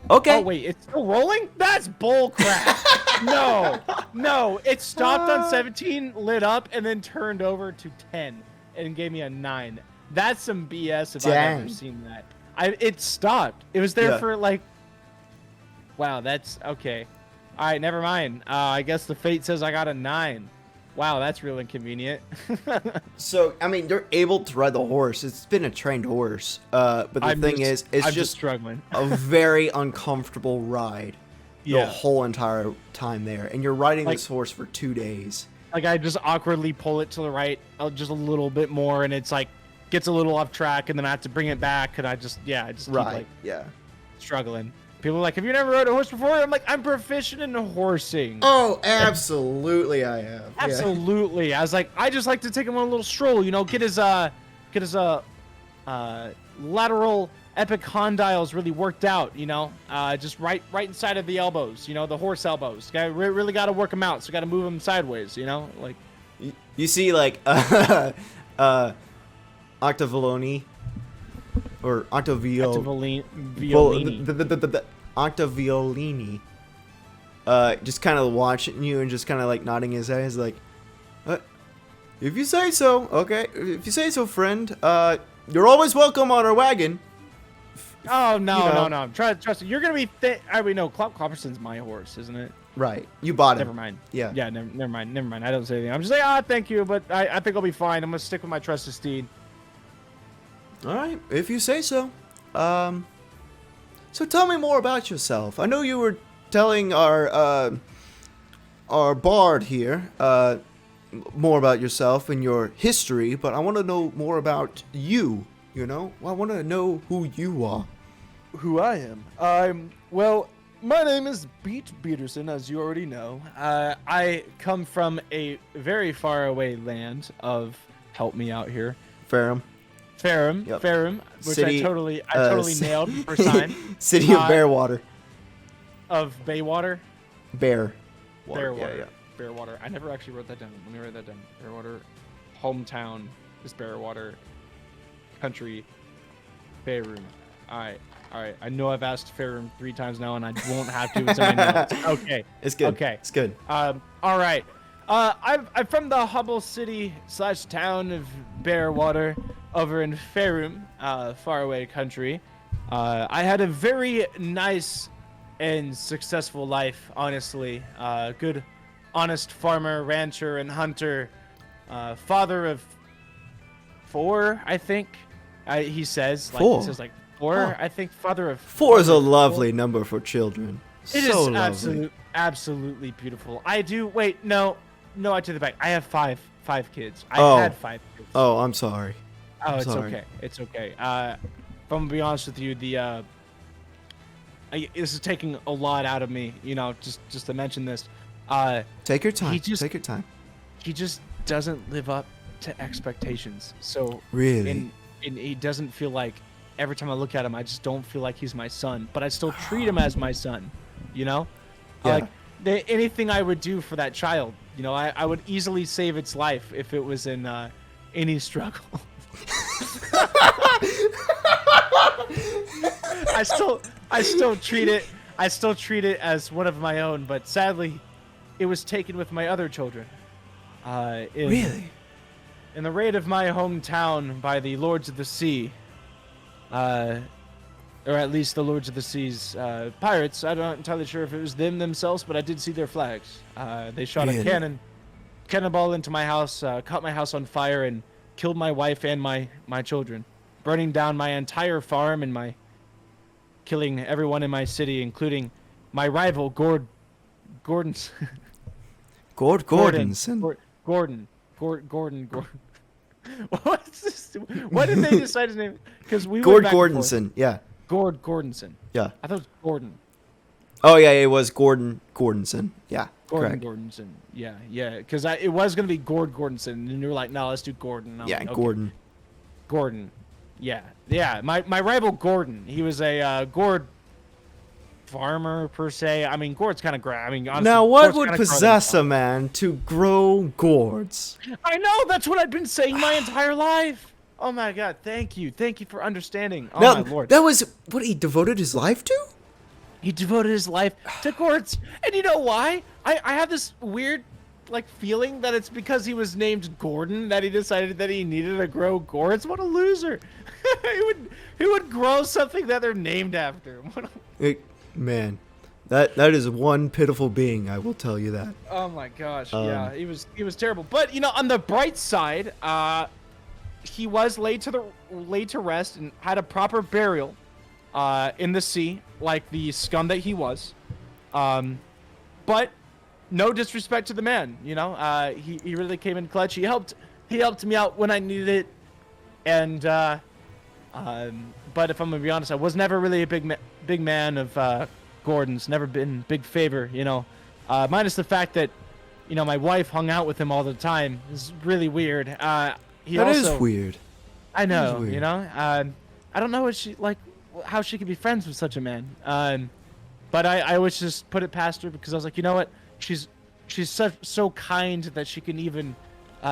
Speaker 1: Okay.
Speaker 2: Oh wait, it's still rolling? That's bull crap. No, it stopped on 17, lit up, and then turned over to 10 and gave me a 9. That's some BS if I've
Speaker 1: Dang.
Speaker 2: ever seen that. It stopped. It was there
Speaker 1: Yeah.
Speaker 2: for like. Wow, that's okay. All right, never mind. I guess the fate says I got a 9. Wow, that's real inconvenient.
Speaker 1: So I mean, they're able to ride the horse. It's been a trained horse. But the thing is, it's
Speaker 2: I'm
Speaker 1: just
Speaker 2: struggling.
Speaker 1: a very uncomfortable ride the
Speaker 2: Yeah.
Speaker 1: whole entire time there, and you're riding
Speaker 2: Like-
Speaker 1: this horse for 2 days.
Speaker 2: Like I just awkwardly pull it to the right, just a little bit more, and it's like gets a little off track, and then I have to bring it back, and I just keep like
Speaker 1: Yeah.
Speaker 2: struggling. People are like, "Have you never rode a horse before?" I'm like, "I'm proficient in horsing."
Speaker 1: Oh, absolutely, I have. Yeah.
Speaker 2: Absolutely. I was like, I just like to take him on a little stroll, get his lateral epicondyles really worked out, just right inside of the elbows, the horse elbows. Guy really got to work them out, so got to move them sideways, like.
Speaker 1: You see, like, Octaviolini or
Speaker 2: Violini.
Speaker 1: Octaviolini, just kind of watching you and just kind of like nodding his head. He's like, if you say so, okay. If you say so, friend. You're always welcome on our wagon.
Speaker 2: Oh no,
Speaker 1: know.
Speaker 2: no! Trust me, you're gonna be. I already know. Clopperson's my horse, isn't it?
Speaker 1: Right. You bought it.
Speaker 2: Never mind.
Speaker 1: Yeah.
Speaker 2: Yeah. Never mind. I don't say anything. I'm just like, thank you, but I think I'll be fine. I'm gonna stick with my trusted steed.
Speaker 1: All right, if you say so. So tell me more about yourself. I know you were telling our bard here more about yourself and your history, but I want to know more about you. I want to know who you are.
Speaker 2: Who I am? Well, my name is Beet Beeterson, as you already know. I come from a very far away land of, help me out here,
Speaker 1: Ferrum. Yep.
Speaker 2: Ferrum, which
Speaker 1: City,
Speaker 2: I totally nailed first time.
Speaker 1: City of Bearwater.
Speaker 2: Of Baywater?
Speaker 1: Bear.
Speaker 2: Bearwater.
Speaker 1: Yeah.
Speaker 2: Bearwater. I never actually wrote that down. Let me write that down. Bearwater. Hometown is Bearwater. Country. Fairroom. All right. I know I've asked Fairroom 3 times now, and I won't have to. It's in my notes. Okay.
Speaker 1: It's good.
Speaker 2: Okay.
Speaker 1: It's good.
Speaker 2: All right. I'm from the Hubble City / town of Bearwater over in Fairroom, faraway country. I had a very nice and successful life, honestly. Good, honest farmer, rancher, and hunter. Father of 4, I think. He says. Like,
Speaker 1: 4?
Speaker 2: He says like 4,
Speaker 1: Huh.
Speaker 2: I think. Father of
Speaker 1: 4 is a lovely number for children.
Speaker 2: It
Speaker 1: So
Speaker 2: is
Speaker 1: lovely.
Speaker 2: absolutely beautiful. I do. Wait, no, I take it back. I have five kids. I
Speaker 1: Oh,
Speaker 2: had 5 kids.
Speaker 1: oh, I'm sorry.
Speaker 2: Oh,
Speaker 1: I'm
Speaker 2: it's
Speaker 1: sorry.
Speaker 2: okay. It's okay. If I'm gonna be honest with you, this is taking a lot out of me. You know, just to mention this.
Speaker 1: Take your
Speaker 2: He
Speaker 1: time.
Speaker 2: just
Speaker 1: Take your time.
Speaker 2: he just doesn't live up to expectations. So
Speaker 1: Really?
Speaker 2: and he doesn't feel like every time I look at him, I just don't feel like he's my son. But I still treat him as my son. You know,
Speaker 1: Yeah.
Speaker 2: like anything I would do for that child. You know, I would easily save its life if it was in any struggle. I still treat it as one of my own, but sadly it was taken with my other children.
Speaker 1: Really?
Speaker 2: In the raid of my hometown by the Lords of the Sea, or at least the Lords of the Sea's pirates. I'm not entirely sure if it was them themselves, but I did see their flags. They shot
Speaker 1: Really?
Speaker 2: a cannonball into my house, caught my house on fire, and killed my wife and my children, burning down my entire farm and killing everyone in my city, including my rival Gordon's
Speaker 1: Gordonson.
Speaker 2: Gordon. What's this? Why did they decide his name? Because we
Speaker 1: Gord
Speaker 2: went back and forth.
Speaker 1: Gordonson. Yeah.
Speaker 2: Gordonson.
Speaker 1: Yeah.
Speaker 2: I thought it was Gordon.
Speaker 1: Oh yeah, it was Gordon Gordonson. Yeah.
Speaker 2: Gordon
Speaker 1: Correct.
Speaker 2: Gordonson. Yeah. Because it was gonna be Gordonson, and you were like, no, let's do Gordon. I'm
Speaker 1: Yeah,
Speaker 2: like, okay.
Speaker 1: Gordon.
Speaker 2: Yeah. My rival Gordon. He was a gourd farmer per se. I mean, gourd's kind of I mean, honestly,
Speaker 1: Now, what
Speaker 2: gourds
Speaker 1: would
Speaker 2: kinda grow
Speaker 1: possess
Speaker 2: themselves.
Speaker 1: a man to grow gourds?
Speaker 2: I know. That's what I've been saying my entire life. Oh my God! Thank you for understanding. Oh
Speaker 1: Now,
Speaker 2: my Lord.
Speaker 1: that was what he devoted his life to?
Speaker 2: He devoted his life to gourds. And you know why? I have this weird feeling that it's because he was named Gordon that he decided that he needed to grow gourds. What a loser. he would grow something that they're named after.
Speaker 1: Man, that is one pitiful being, I will tell you that.
Speaker 2: Oh my gosh. Yeah, he was terrible. But you know, on the bright side, he was laid to rest and had a proper burial in the sea, like the scum that he was. But no disrespect to the man, you know. He really came in clutch. He helped me out when I needed it. And but if I'm gonna be honest, I was never really a big man of Gordon's. Never been big favor, you know. Minus the fact that, you know, my wife hung out with him all the time. It's really weird.
Speaker 1: That is weird.
Speaker 2: I know,
Speaker 1: weird.
Speaker 2: you know. I don't know how she could be friends with such a man. But I always just put it past her because I was like, you know what? She's so kind that she can even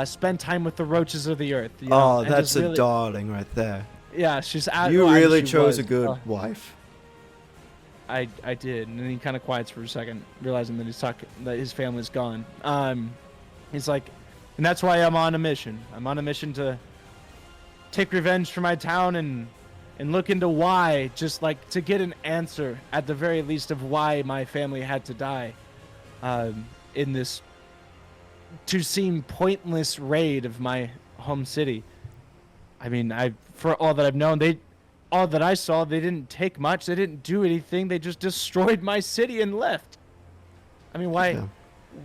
Speaker 2: spend time with the roaches of the earth. You know?
Speaker 1: Oh,
Speaker 2: and
Speaker 1: that's
Speaker 2: just
Speaker 1: a
Speaker 2: really,
Speaker 1: darling right there.
Speaker 2: Yeah, she's.
Speaker 1: You really
Speaker 2: she
Speaker 1: chose
Speaker 2: was.
Speaker 1: a good wife.
Speaker 2: I did, and then he kind of quiets for a second, realizing that his family's gone. He's like, and that's why I'm on a mission. I'm on a mission to take revenge for my town and look into why, just like to get an answer at the very least of why my family had to die in this to seem pointless raid of my home city. I mean, for all that I've known, all that I saw, they didn't take much. They didn't do anything. They just destroyed my city and left. I mean, why?
Speaker 1: Yeah.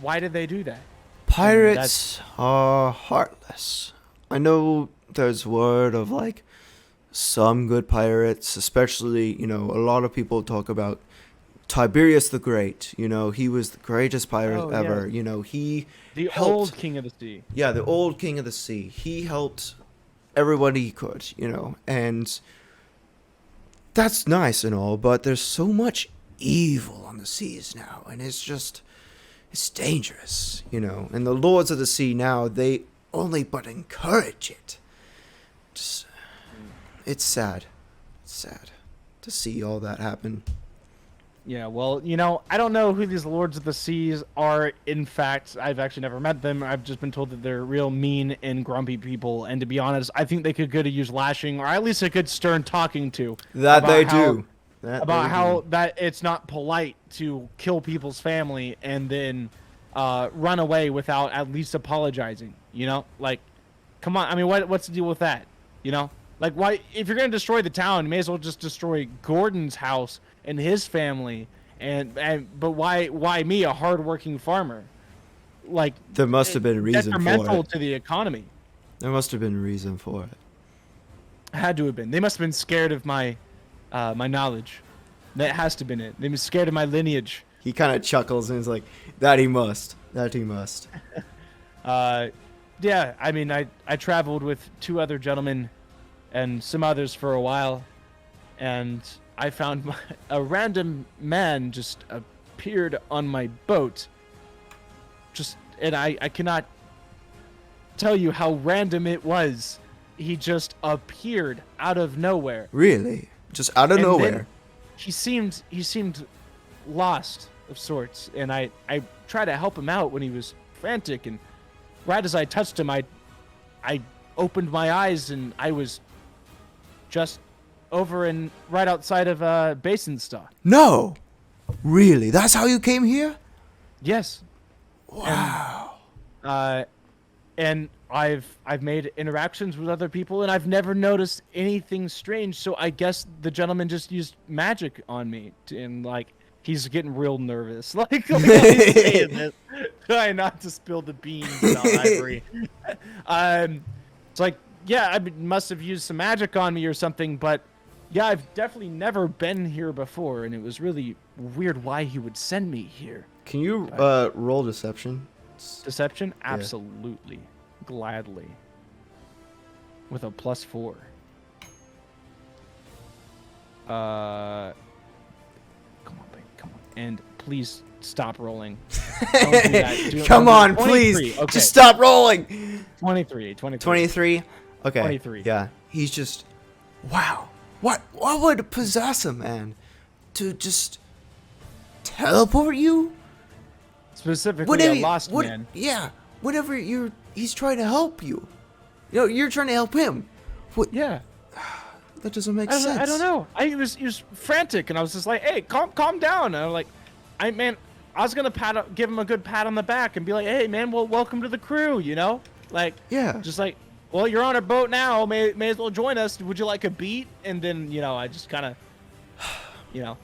Speaker 2: Why did they do that?
Speaker 1: Pirates are heartless. I know there's word of like some good pirates, especially, you know, a lot of people talk about Tiberius the Great. You know, he was the greatest pirate
Speaker 2: Oh, yeah.
Speaker 1: ever. You know, he
Speaker 2: The
Speaker 1: helped,
Speaker 2: old king of the sea.
Speaker 1: yeah, the old king of the sea. He helped everybody he could, you know, and that's nice and all, but there's so much evil on the seas now, and it's dangerous, you know. And the lords of the sea now, they only but encourage it. Just, it's sad. It's sad to see all that happen.
Speaker 2: Yeah, well, you know, I don't know who these Lords of the Seas are. In fact, I've actually never met them. I've just been told that they're real mean and grumpy people. And to be honest, I think they could use lashing, or at least a good stern talking to.
Speaker 1: That they
Speaker 2: how-
Speaker 1: do. That
Speaker 2: About
Speaker 1: they
Speaker 2: how
Speaker 1: do.
Speaker 2: that it's not polite to kill people's family and then run away without at least apologizing. You know, like, come on. I mean, what's the deal with that? You know, like, why? If you're gonna destroy the town, you may as well just destroy Gordon's house and his family but why me, a hardworking farmer? Like,
Speaker 1: There must have been a reason for
Speaker 2: detrimental
Speaker 1: it.
Speaker 2: to the economy.
Speaker 1: There must have been a reason for it.
Speaker 2: Had to have been. They must have been scared of my knowledge. That has to have been it. They were scared of my lineage.
Speaker 1: He kind of chuckles and is like, that he must. That he must.
Speaker 2: Yeah, I mean, I traveled with 2 other gentlemen and some others for a while, and I found a random man just appeared on my boat. And I cannot tell you how random it was. He just appeared out of nowhere.
Speaker 1: Really? Just out of
Speaker 2: And
Speaker 1: nowhere?
Speaker 2: then he seemed lost of sorts, and I tried to help him out when he was frantic, and right as I touched him, I opened my eyes, and I was just over and right outside of Basingstoke.
Speaker 1: No! Really? That's how you came here?
Speaker 2: Yes.
Speaker 1: Wow.
Speaker 2: And I've made interactions with other people, and I've never noticed anything strange. So I guess the gentleman just used magic on me, and like he's getting real nervous. Like while he's saying this, trying not to spill the beans on Ivory. It's like, yeah, I must have used some magic on me or something, but yeah, I've definitely never been here before, and it was really weird why he would send me here.
Speaker 1: Can you roll deception?
Speaker 2: Deception? Absolutely. Gladly. With a +4. Come on, babe. Come on. And please stop rolling. Don't do that.
Speaker 1: Come on, please.
Speaker 2: Okay.
Speaker 1: Just stop rolling.
Speaker 2: 23.
Speaker 1: 23? Okay.
Speaker 2: 23.
Speaker 1: Yeah. He's just... Wow. What would possess a man to just teleport you?
Speaker 2: Specifically a lost man.
Speaker 1: Yeah. Whenever he's trying to help you. You know, you're trying to help him. What?
Speaker 2: Yeah.
Speaker 1: That doesn't make sense.
Speaker 2: I don't know. He was frantic, and I was just like, "Hey, calm down." And I'm like, I was gonna give him a good pat on the back and be like, "Hey, man, well, welcome to the crew," you know? Like,
Speaker 1: Yeah.
Speaker 2: just like, well, you're on a boat now. May as well join us. Would you like a beat? And then, you know, I just kind of, you know,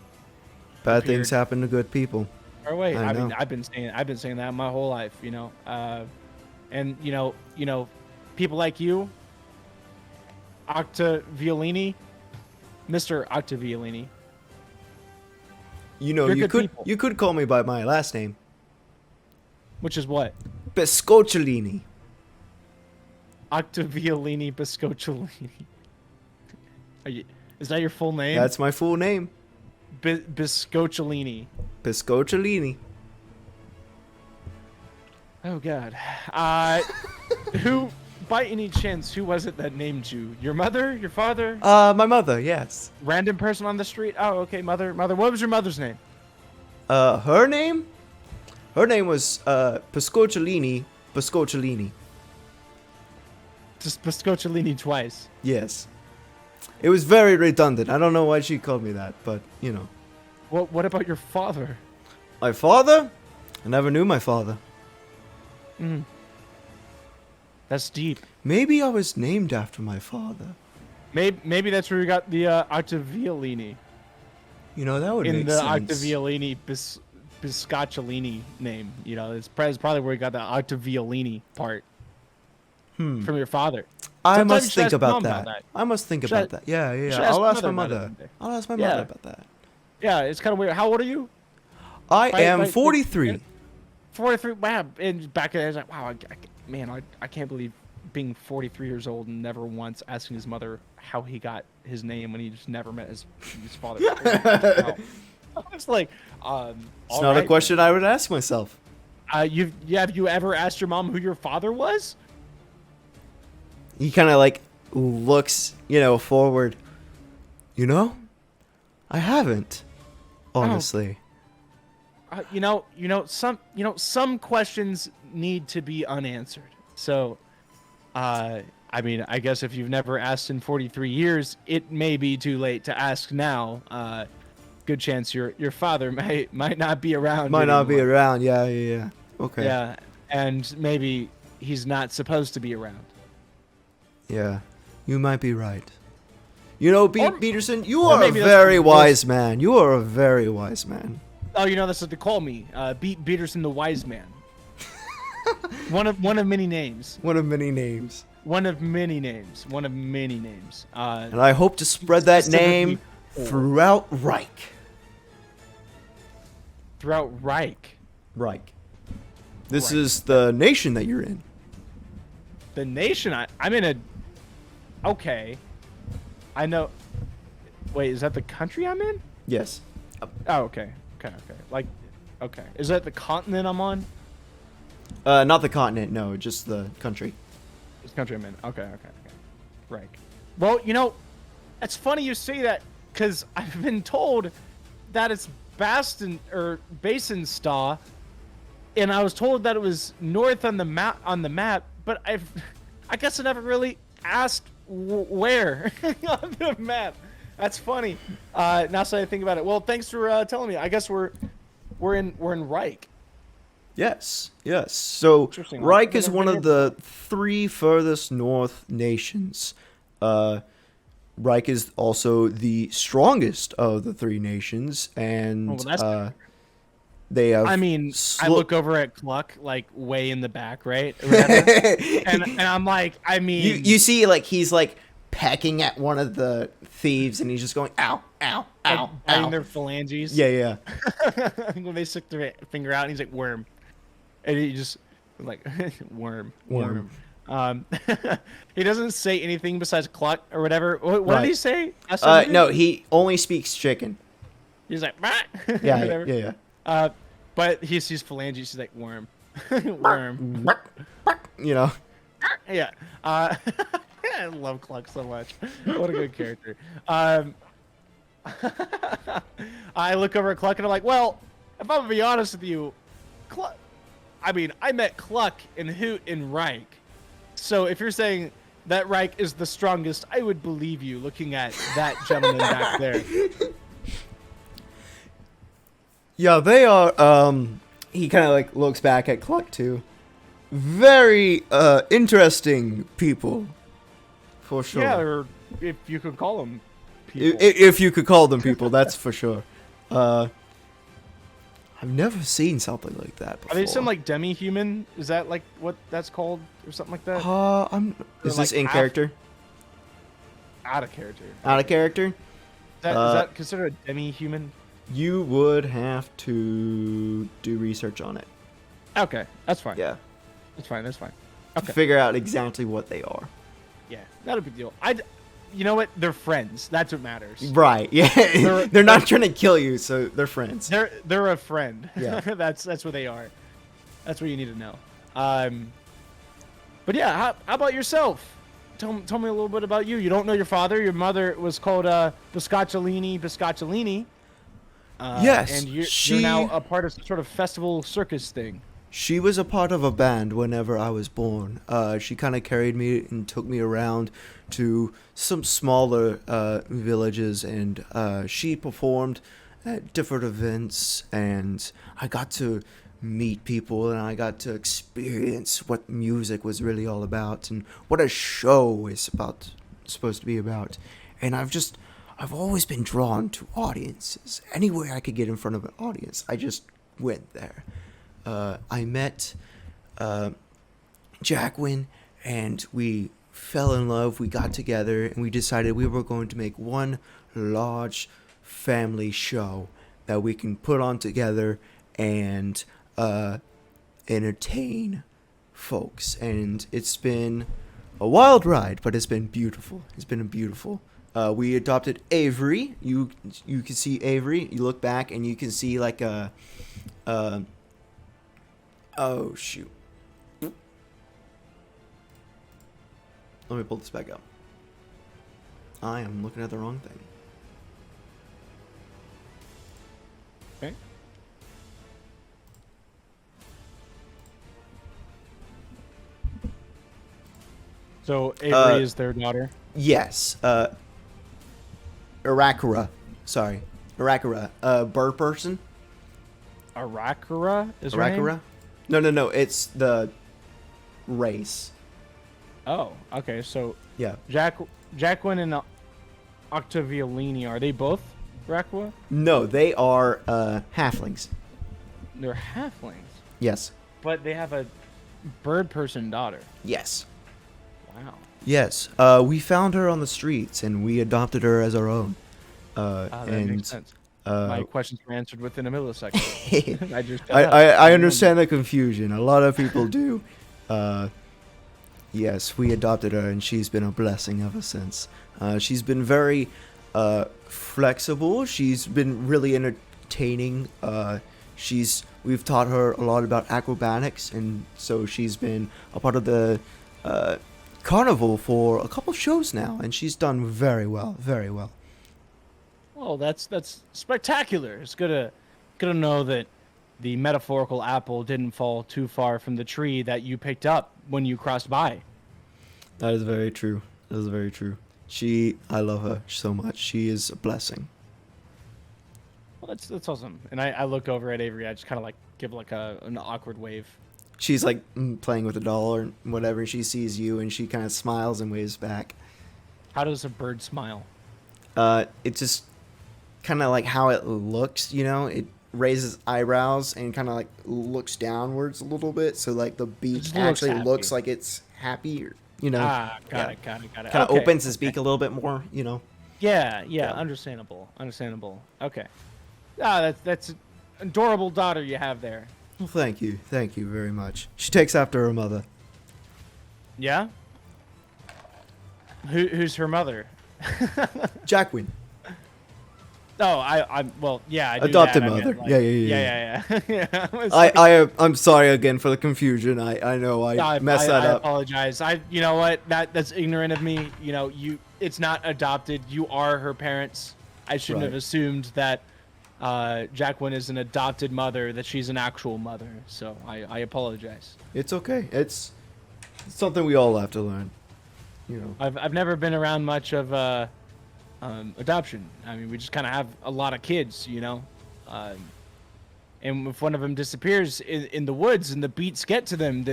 Speaker 1: Bad things happen to good people.
Speaker 2: or wait.
Speaker 1: I know.
Speaker 2: mean, I've been saying that my whole life, you know. And you know, people like you, Octaviolini, Mr. Octaviolini.
Speaker 1: You know,
Speaker 2: You're
Speaker 1: you
Speaker 2: good
Speaker 1: could
Speaker 2: people.
Speaker 1: you could call me by my last name,
Speaker 2: Which is what?
Speaker 1: Biscocciolini.
Speaker 2: Octaviolini Biscocciolini. Is that your full name?
Speaker 1: That's my full name,
Speaker 2: Biscocciolini.
Speaker 1: Biscocciolini.
Speaker 2: Oh God. Who, by any chance, who was it that named you? Your mother? Your father?
Speaker 1: My mother, yes.
Speaker 2: Random person on the street? Oh, okay, mother. What was your mother's name?
Speaker 1: Her name? Her name was Biscocciolini.
Speaker 2: Just Biscocciolini twice.
Speaker 1: Yes. It was very redundant. I don't know why she called me that, but you know.
Speaker 2: What about your father?
Speaker 1: My father? I never knew my father.
Speaker 2: That's deep.
Speaker 1: Maybe I was named after my father.
Speaker 2: Maybe that's where we got the Octaviolini.
Speaker 1: You know, that would
Speaker 2: In
Speaker 1: make
Speaker 2: the
Speaker 1: sense.
Speaker 2: Octaviolini Biscocciolini name. You know, it's probably where you got the Octaviolini part. From your father.
Speaker 1: I
Speaker 2: Sometimes you
Speaker 1: must
Speaker 2: should
Speaker 1: think
Speaker 2: ask
Speaker 1: about
Speaker 2: Mom
Speaker 1: that.
Speaker 2: that.
Speaker 1: I must think
Speaker 2: Should
Speaker 1: about
Speaker 2: I-
Speaker 1: that. Yeah.
Speaker 2: should ask
Speaker 1: I'll ask my
Speaker 2: Mother about it
Speaker 1: mother.
Speaker 2: one day.
Speaker 1: I'll ask my
Speaker 2: Yeah.
Speaker 1: mother about that.
Speaker 2: Yeah, it's kind of weird. How old are you?
Speaker 1: I am
Speaker 2: Right,
Speaker 1: 43.
Speaker 2: 43. Wow. And back then, I was like, wow, I can't believe being 43 years old and never once asking his mother how he got his name when he just never met his father. Wow. I was like,
Speaker 1: It's not a question I would ask myself.
Speaker 2: Have you ever asked your mom who your father was?
Speaker 1: He kind of like looks, forward. I haven't. Honestly.
Speaker 2: Some questions need to be unanswered. So, I guess if you've never asked in 43 years, it may be too late to ask now. Good chance your father might not be around.
Speaker 1: Might not be
Speaker 2: anymore.
Speaker 1: around. Yeah. Okay.
Speaker 2: Yeah, and maybe he's not supposed to be around.
Speaker 1: Yeah. You might be right. Beet Beeterson, you
Speaker 2: or
Speaker 1: are a
Speaker 2: maybe that's
Speaker 1: very
Speaker 2: what it was.
Speaker 1: wise man. You are a very wise man.
Speaker 2: Oh, you know that's what they call me. Beet Beeterson, the wise man. one of many names.
Speaker 1: One of many names.
Speaker 2: One of many names. One of many names.
Speaker 1: And I hope to spread that name throughout Reich.
Speaker 2: Throughout Reich.
Speaker 1: Reich. This is the nation that you're in.
Speaker 2: The nation I'm in a. Okay. I know. Wait, is that the country I'm in?
Speaker 1: Yes.
Speaker 2: Oh, okay. Okay. Like, okay. Is that the continent I'm on?
Speaker 1: Not the continent, no, just the country.
Speaker 2: This country I'm in. Okay. Right. Well, you know, it's funny you say that because I've been told that it's Baston or Basinstaw, and I was told that it was north on the map, but I guess I never really asked where on the map. That's funny. Now that I think about it. Well, thanks for telling me. I guess we're in Reich.
Speaker 1: Yes. So Reich is one of the 3 furthest north nations. Reich is also the strongest of the 3 nations, and they have.
Speaker 2: I mean, I look over at Cluck, like way in the back, right? Or whatever, and I'm like, I mean,
Speaker 1: you see, like he's like pecking at one of the thieves, and he's just going, ow, ow, ow,
Speaker 2: biting
Speaker 1: ow.
Speaker 2: their phalanges.
Speaker 1: Yeah.
Speaker 2: When they stick their finger out, and he's like, worm. And he just, like, worm. He doesn't say anything besides cluck or whatever. What did he say?
Speaker 1: No, he only speaks chicken.
Speaker 2: He's like, bah!
Speaker 1: Yeah.
Speaker 2: But he sees phalanges, he's like, worm. Worm.
Speaker 1: You know?
Speaker 2: Yeah. I love Cluck so much. What a good character. I look over at Cluck and I'm like, well, if I'm gonna be honest with you, Cluck. I mean, I met Cluck and Hoot in Reich. So if you're saying that Reich is the strongest, I would believe you looking at that gentleman back there.
Speaker 1: Yeah, they are, he kind of like looks back at Cluck too. Very, interesting people. For sure.
Speaker 2: Yeah, or if you could call them people.
Speaker 1: If you could call them people, that's for sure. I've never seen something like that before.
Speaker 2: Are they some like demi-human? Is that like what that's called or something like that?
Speaker 1: Is this in character?
Speaker 2: Out of character.
Speaker 1: Out of character?
Speaker 2: Is that considered a demi-human?
Speaker 1: You would have to do research on it.
Speaker 2: Okay, that's fine.
Speaker 1: Yeah.
Speaker 2: That's fine.
Speaker 1: Okay. To figure out exactly what they are.
Speaker 2: Yeah, not a big deal. You know what? They're friends. That's what matters.
Speaker 1: Right. Yeah. They're not trying to kill you, so they're friends.
Speaker 2: They're a friend.
Speaker 1: Yeah.
Speaker 2: that's what they are. That's what you need to know. But yeah, how about yourself? Tell me a little bit about you. You don't know your father. Your mother was called Biscacciolini.
Speaker 1: Yes.
Speaker 2: And you're now a part of some sort of festival circus thing.
Speaker 1: She was a part of a band whenever I was born. She kind of carried me and took me around to some smaller villages, and she performed at different events, and I got to meet people, and I got to experience what music was really all about and what a show is supposed to be about. And I've always been drawn to audiences. Anywhere I could get in front of an audience, I just went there. I met Jacqueline, and we fell in love. We got together, and we decided we were going to make one large family show that we can put on together and entertain folks. And it's been a wild ride, but it's been beautiful. We adopted Avery. You can see Avery. You look back, and you can see like a oh, shoot. Let me pull this back up. I am looking at the wrong thing.
Speaker 2: Okay. So Avery is their daughter?
Speaker 1: Yes. Arakara. Sorry. Arakara. Bird person?
Speaker 2: Arakara is her name?
Speaker 1: Arakara? No. It's the race.
Speaker 2: Oh, okay. So
Speaker 1: yeah,
Speaker 2: Jacqueline and Octaviolini, are they both Rakwa?
Speaker 1: No, they are halflings.
Speaker 2: They're halflings,
Speaker 1: Yes.
Speaker 2: but they have a bird person daughter.
Speaker 1: Yes.
Speaker 2: Wow.
Speaker 1: Yes. We found her on the streets, and we adopted her as our own.
Speaker 2: That makes sense. My questions were answered within a millisecond. I just
Speaker 1: I understand the confusion. A lot of people do. Yes, we adopted her, and she's been a blessing ever since. She's been very flexible. She's been really entertaining. We've taught her a lot about acrobatics, and so she's been a part of the carnival for a couple shows now, and she's done very well, very well.
Speaker 2: Well, that's spectacular. It's good to know that the metaphorical apple didn't fall too far from the tree that you picked up when you crossed by.
Speaker 1: That is very true. That is very true. I love her so much. She is a blessing.
Speaker 2: Well, that's awesome. And I look over at Avery. I just kind of like give like an awkward wave.
Speaker 1: She's like playing with a doll or whatever. She sees you and she kind of smiles and waves back.
Speaker 2: How does a bird smile?
Speaker 1: It's just kind of like how it looks, you know? It raises eyebrows and kind of like looks downwards a little bit. So like the beak actually looks like it's happy, you know?
Speaker 2: Got it. Kind of
Speaker 1: opens his beak a little bit more, you know?
Speaker 2: Yeah. Understandable. Okay. That's an adorable daughter you have there.
Speaker 1: Well, thank you very much. She takes after her mother.
Speaker 2: Yeah? Who's her mother?
Speaker 1: Jacqueline.
Speaker 2: Oh, I'm well, yeah. I do
Speaker 1: Adopted
Speaker 2: that.
Speaker 1: mother.
Speaker 2: I mean,
Speaker 1: Yeah.
Speaker 2: yeah.
Speaker 1: I'm sorry again for the confusion. I know I messed that up.
Speaker 2: I apologize. You know what? That's ignorant of me. You know, it's not adopted. You are her parents. I shouldn't have assumed that Jacqueline is an adopted mother, that she's an actual mother. So I apologize.
Speaker 1: It's okay. It's something we all have to learn. You know.
Speaker 2: I've never been around much of adoption. I mean, we just kind of have a lot of kids, you know. And if one of them disappears in the woods and the beets get to them,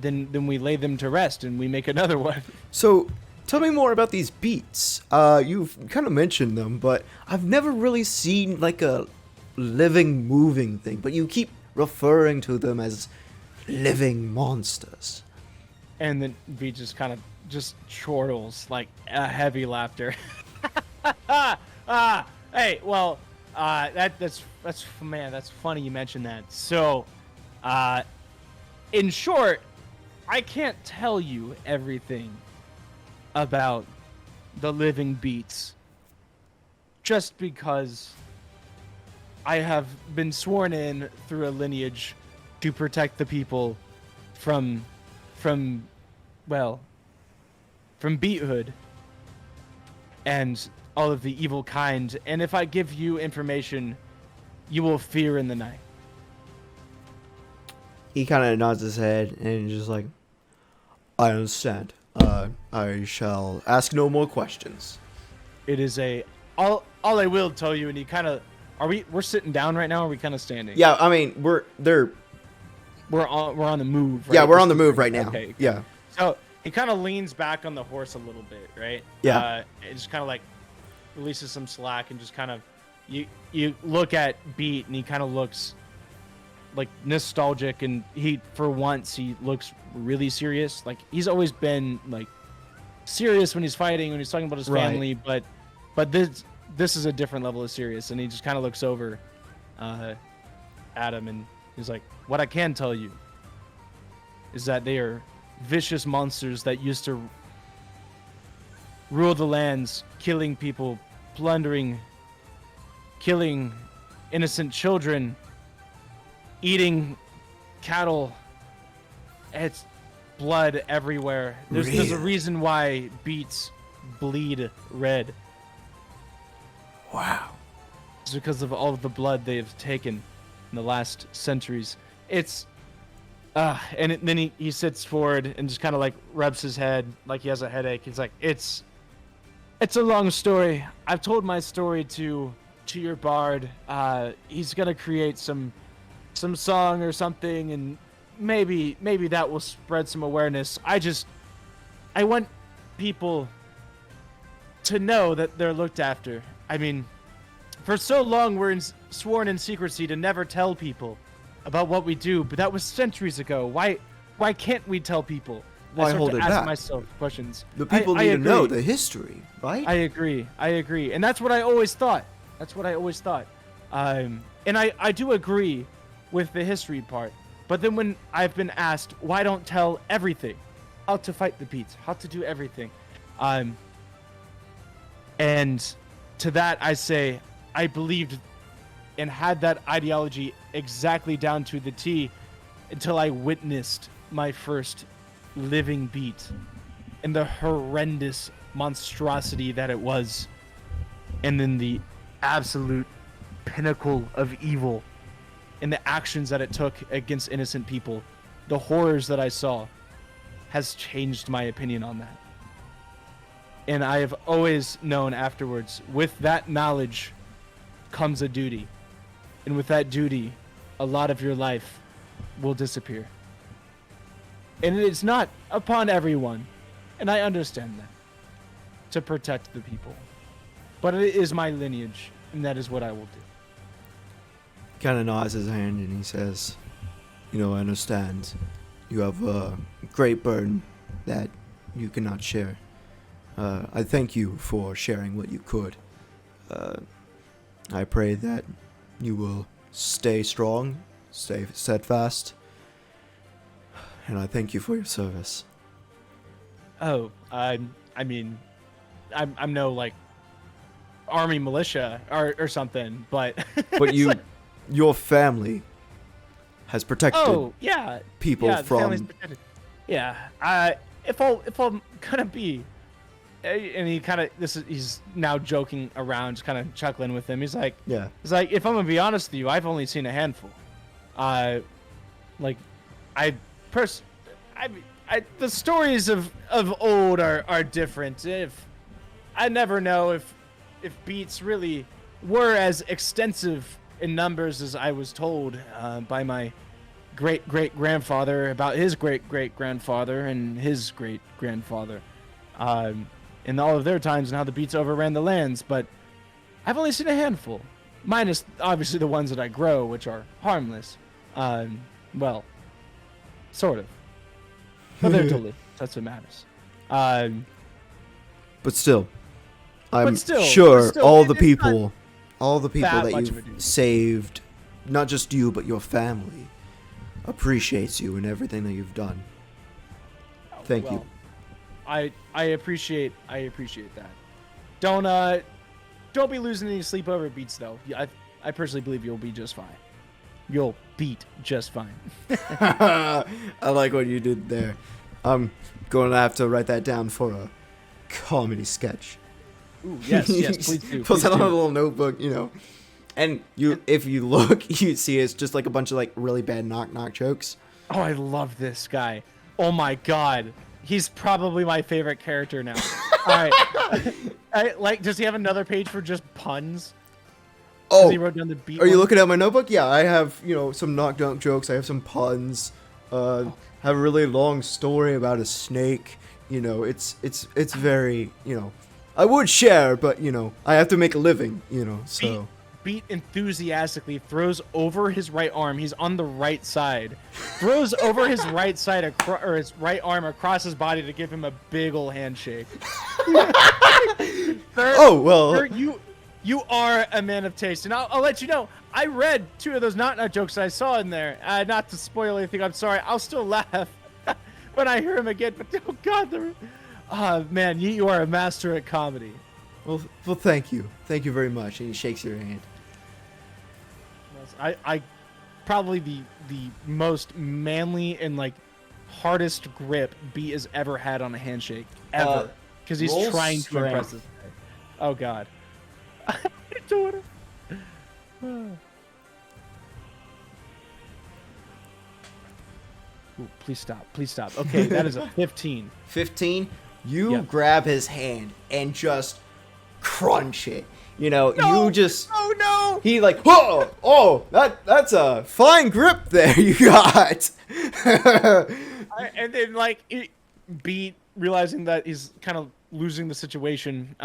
Speaker 2: then we lay them to rest and we make another one.
Speaker 1: So, tell me more about these beets. You've kind of mentioned them, but I've never really seen like a living, moving thing. But you keep referring to them as living monsters.
Speaker 2: And then Beet just kind of chortles like a heavy laughter. Hey, well, that's man, that's funny you mentioned that. So, in short, I can't tell you everything about the living beets just because I have been sworn in through a lineage to protect the people from beethood and all of the evil kind, and if I give you information, you will fear in the night.
Speaker 1: He kind of nods his head and is just like, I understand. I shall ask no more questions.
Speaker 2: It is all I will tell you, and he kind of we're sitting down right now, or are we kind of standing?
Speaker 1: Yeah, I mean we're
Speaker 2: on the move. Right?
Speaker 1: Yeah, we're on the move right now.
Speaker 2: Okay.
Speaker 1: Yeah.
Speaker 2: So he kind of leans back on the horse a little bit, right?
Speaker 1: Yeah.
Speaker 2: It just kind of like releases some slack and just kind of you look at Beet and he kind of looks like nostalgic, and he looks really serious. Like he's always been like serious when he's fighting, when he's talking about his family, but this is a different level of serious. And he just kind of looks over at him and he's like, what I can tell you is that they are vicious monsters that used to rule the lands, killing people, plundering, killing innocent children, eating cattle. It's blood everywhere. There's a reason why beets bleed red.
Speaker 1: Wow.
Speaker 2: It's because of all of the blood they have taken in the last centuries. Then he sits forward and just kind of like rubs his head like he has a headache. He's like, it's a long story. I've told my story to your bard. He's gonna create some song or something, and maybe that will spread some awareness. I want people to know that they're looked after. I mean, for so long we're sworn in secrecy to never tell people about what we do, but that was centuries ago. Why can't we tell people?
Speaker 1: Why hold it back?
Speaker 2: Myself questions.
Speaker 1: The people need to know the history, right?
Speaker 2: I agree, and that's what I always thought. And I do agree with the history part. But then when I've been asked, why don't tell everything? How to fight the beats, how to do everything. And to that I say, I believed and had that ideology exactly down to the T until I witnessed my first living beat and the horrendous monstrosity that it was. And then the absolute pinnacle of evil and the actions that it took against innocent people, the horrors that I saw, has changed my opinion on that. And I have always known afterwards, with that knowledge comes a duty. And with that duty, a lot of your life will disappear. And it's not upon everyone, and I understand that, to protect the people. But it is my lineage, and that is what I will do.
Speaker 1: Kind of nods his hand and he says, I understand. You have a great burden that you cannot share. I thank you for sharing what you could. I pray that you will stay strong, stay steadfast, and I thank you for your service.
Speaker 2: Oh, I mean, I'm no army militia or something, but
Speaker 1: But your family has protected people from.
Speaker 2: Yeah. If I'm gonna be, and he's now joking around, just kind of chuckling with him. He's like, if I'm gonna be honest with you, I've only seen a handful. The stories of old are different. I never know if beats really were as extensive in numbers as I was told by my great-great-grandfather about his great-great-grandfather and his great-grandfather, in all of their times and how the beats overran the lands. But I've only seen a handful, minus obviously the ones that I grow, which are harmless. Well, sort of. But they're delicious. That's what matters.
Speaker 1: But still, I'm sure all the people that you've saved, not just you, but your family, appreciates you and everything that you've done. Thank you.
Speaker 2: I appreciate that. Don't be losing any sleep over beats though. I personally believe you'll be just fine. You'll beat just fine.
Speaker 1: I like what you did there. I'm going to have to write that down for a comedy sketch.
Speaker 2: Ooh, yes, please do.
Speaker 1: Put that on a little notebook, And if you look, you see it's just like a bunch of really bad knock jokes.
Speaker 2: Oh, I love this guy. Oh my god. He's probably my favorite character now. All right. Does he have another page for just puns?
Speaker 1: Oh,
Speaker 2: he wrote down the beat.
Speaker 1: Are you looking at my notebook? Yeah, I have, some knock jokes. I have some puns. Have a really long story about a snake. It's very, I would share, but, I have to make a living, so.
Speaker 2: Beat enthusiastically throws over his right arm. He's on the right side. Throws over his right side or his right arm across his body to give him a big ol' handshake. You are a man of taste, and I'll let you know. I read 2 of those knock jokes I saw in there. Not to spoil anything, I'm sorry. I'll still laugh when I hear him again. But oh god, man, you are a master at comedy.
Speaker 1: Well, thank you very much. And he shakes your hand.
Speaker 2: I probably the most manly and hardest grip Beat has ever had on a handshake ever, because he's trying to impress this guy. Oh god. Ooh, please stop. Okay, that is a 15.
Speaker 1: 15? You grab his hand and just crunch it. You just...
Speaker 2: Oh, no!
Speaker 1: He that's a fine grip there you got.
Speaker 2: And then, Beat, realizing that he's kind of losing the situation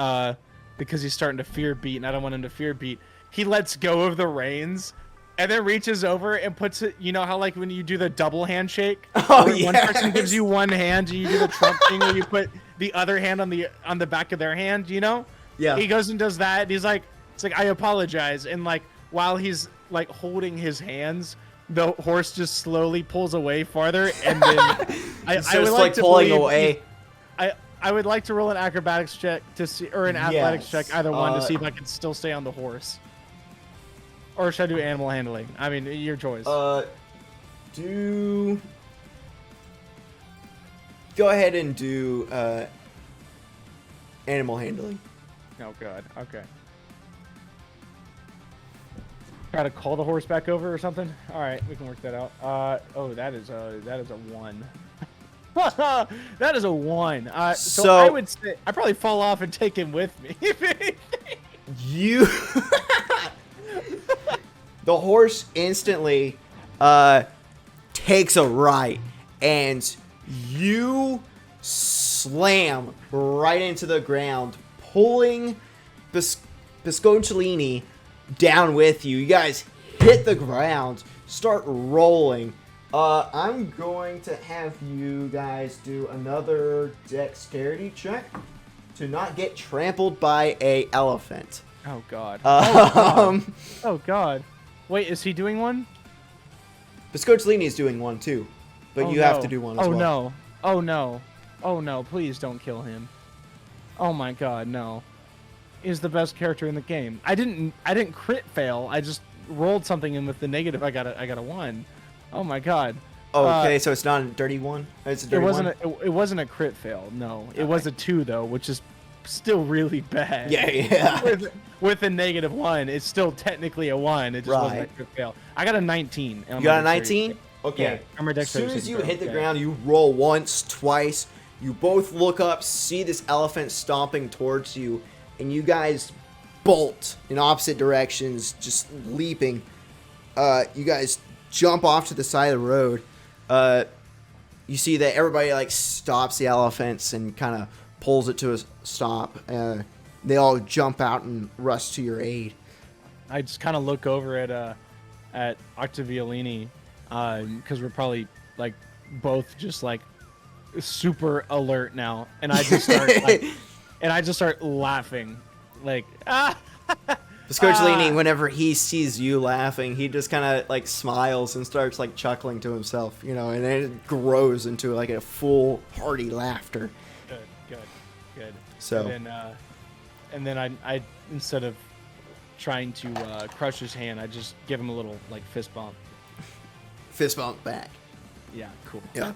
Speaker 2: because he's starting to fear Beet, and I don't want him to fear Beet. He lets go of the reins, and then reaches over and puts it. You know how like when you do the double handshake,
Speaker 1: Oh,
Speaker 2: where one person
Speaker 1: yes.
Speaker 2: gives you one hand, and you do the Trump thing where you put the other hand on the back of their hand. You know?
Speaker 1: Yeah.
Speaker 2: He goes and does that. And he's like, it's like I apologize, and like while he's like holding his hands, the horse just slowly pulls away farther, and then I would like to
Speaker 1: pulling
Speaker 2: believe
Speaker 1: away.
Speaker 2: I would like to roll an acrobatics check to see, or an athletics
Speaker 1: Yes.
Speaker 2: check, either one, to see if I can still stay on the horse. Or should I do animal handling? I mean, your choice.
Speaker 1: Do. Go ahead and do animal handling.
Speaker 2: Oh god. Okay. Try to call the horse back over or something. All right, we can work that out. Oh, that is a 1. That is a 1. So I would say I probably fall off and take him with me.
Speaker 1: You. The horse instantly takes a right, and you slam right into the ground, pulling Piscocellini down with you. You guys hit the ground, start rolling. I'm going to have you guys do another dexterity check to not get trampled by a elephant.
Speaker 2: Oh god.
Speaker 1: Um,
Speaker 2: Oh god. Wait, is he doing one?
Speaker 1: Piscocellini is doing one too, but you have to do one as well.
Speaker 2: No. Oh no. Oh no, please don't kill him. Oh my god, no. He's the best character in the game. I didn't crit fail. I just rolled something in with the negative. I got a 1. Oh my god.
Speaker 1: Okay, so it's not a dirty one? It's a dirty one?
Speaker 2: It wasn't a crit fail. No. It was a 2 though, which is still really bad.
Speaker 1: Yeah.
Speaker 2: With a -1, it's still technically a 1. It just wasn't a crit fail. I got a 19.
Speaker 1: You got a 19? Okay.
Speaker 2: Yeah, I'm
Speaker 1: as soon as you hit the ground, you roll once, twice. You both look up, see this elephant stomping towards you, and you guys bolt in opposite directions, just leaping. You guys jump off to the side of the road. You see that everybody like stops the elephants and kind of pulls it to a stop. They all jump out and rush to your aid.
Speaker 2: I just kind of look over at Octaviolini, because we're probably like both just like super alert now, and I just start laughing, like
Speaker 1: Piscocellini, whenever he sees you laughing, he just kind of like smiles and starts like chuckling to himself, you know, and then it grows into like a full hearty laughter.
Speaker 2: Good.
Speaker 1: So,
Speaker 2: and then I instead of trying to crush his hand, I just give him a little like fist bump.
Speaker 1: Fist bump back.
Speaker 2: Yeah, cool.
Speaker 1: Yeah.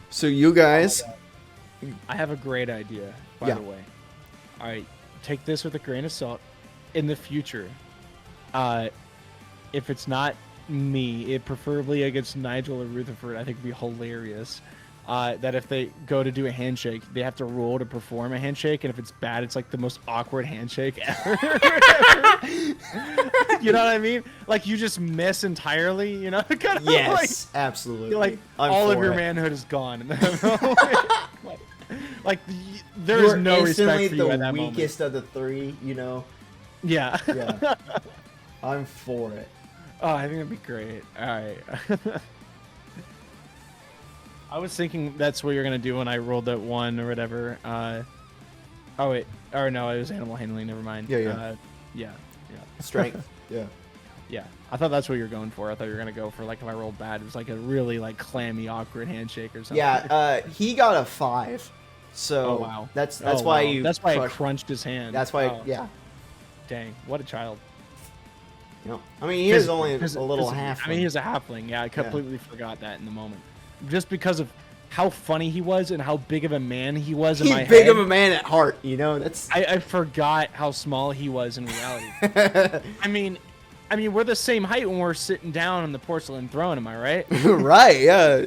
Speaker 1: So you guys,
Speaker 2: I have a great idea, by the way. All right, take this with a grain of salt. In the future, if it's not me, it preferably against Nigel or Rutherford, I think it'd be hilarious. That if they go to do a handshake, they have to roll to perform a handshake, and if it's bad, it's like the most awkward handshake ever. You know what I mean? Like you just miss entirely. You know? Kind of
Speaker 1: yes, absolutely.
Speaker 2: Like
Speaker 1: I'm
Speaker 2: all of
Speaker 1: for
Speaker 2: your
Speaker 1: it.
Speaker 2: manhood is gone. Like there is no respect for you at that
Speaker 1: the
Speaker 2: moment.
Speaker 1: weakest of the three, you know.
Speaker 2: Yeah.
Speaker 1: Yeah. I'm for it.
Speaker 2: Oh, I think that'd be great. All right. I was thinking that's what you're gonna do when I rolled that 1 or whatever. Oh wait, or no, it was animal handling. Never mind.
Speaker 1: Yeah.
Speaker 2: Yeah.
Speaker 1: Strength. Yeah.
Speaker 2: Yeah. I thought that's what you were going for. I thought you were gonna go for like if I rolled bad, it was like a really like clammy, awkward handshake or something.
Speaker 1: Yeah. He got a 5. So
Speaker 2: Oh wow.
Speaker 1: that's
Speaker 2: Oh,
Speaker 1: why
Speaker 2: wow.
Speaker 1: you.
Speaker 2: That's why I crunched his hand.
Speaker 1: That's why.
Speaker 2: Oh,
Speaker 1: Yeah.
Speaker 2: Dang, what a child.
Speaker 1: You know, I mean, he is only a little half.
Speaker 2: I mean, he was a halfling. Yeah, I completely forgot that in the moment, just because of how funny he was and how big of a man he was in my head.
Speaker 1: He's big of a man at heart, you know. That's.
Speaker 2: I forgot how small he was in reality. I mean, we're the same height when we're sitting down on the porcelain throne. Am I right?
Speaker 1: Right. Yeah.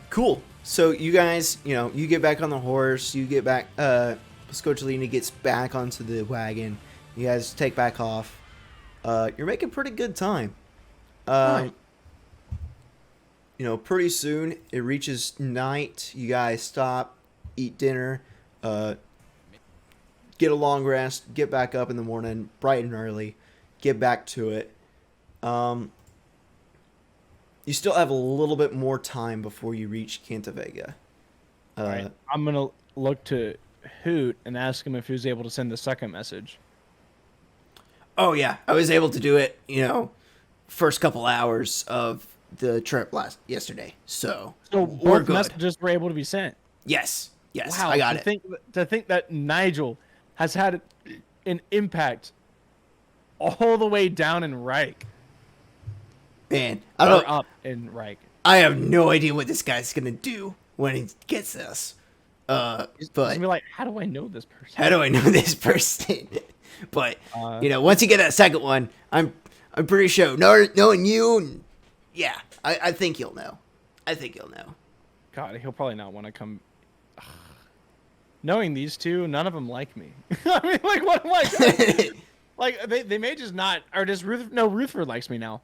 Speaker 1: Cool. So you guys, you know, you get back on the horse. You get back. Piscocellini gets back onto the wagon. You guys take back off. You're making pretty good time.
Speaker 2: Right.
Speaker 1: pretty soon it reaches night. You guys stop, eat dinner, get a long rest, get back up in the morning, bright and early, get back to it. You still have a little bit more time before you reach Cantavega.
Speaker 2: All right. I'm gonna look to Hoot and ask him if he was able to send the second message.
Speaker 1: Oh yeah, I was able to do it. First couple hours of the trip yesterday. So we're
Speaker 2: both
Speaker 1: good.
Speaker 2: messages were able to be sent.
Speaker 1: Yes,
Speaker 2: Wow,
Speaker 1: I got it.
Speaker 2: To think that Nigel has had an impact all the way down in Reich.
Speaker 1: Man,
Speaker 2: Up in Reich.
Speaker 1: I have no idea what this guy's gonna do when he gets this. But
Speaker 2: He's gonna be like, how do I know this person?
Speaker 1: How do I know this person? But once you get that second one, I'm pretty sure knowing you, yeah, I think you'll know.
Speaker 2: God, he'll probably not want to come. Knowing these two, none of them like me. I mean, like, what am I gonna... Like, they may just not, or does Rutherford likes me now.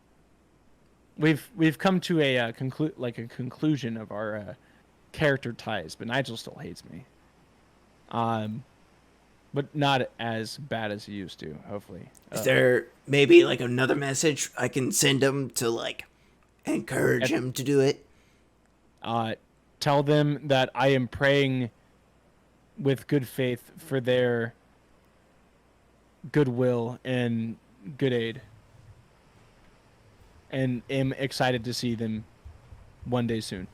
Speaker 2: We've come to a conclusion of our character ties, but Nigel still hates me. But not as bad as he used to, hopefully.
Speaker 1: Is there maybe like another message I can send him to like encourage him to do it?
Speaker 2: Tell them that I am praying with good faith for their goodwill and good aid. And am excited to see them one day soon.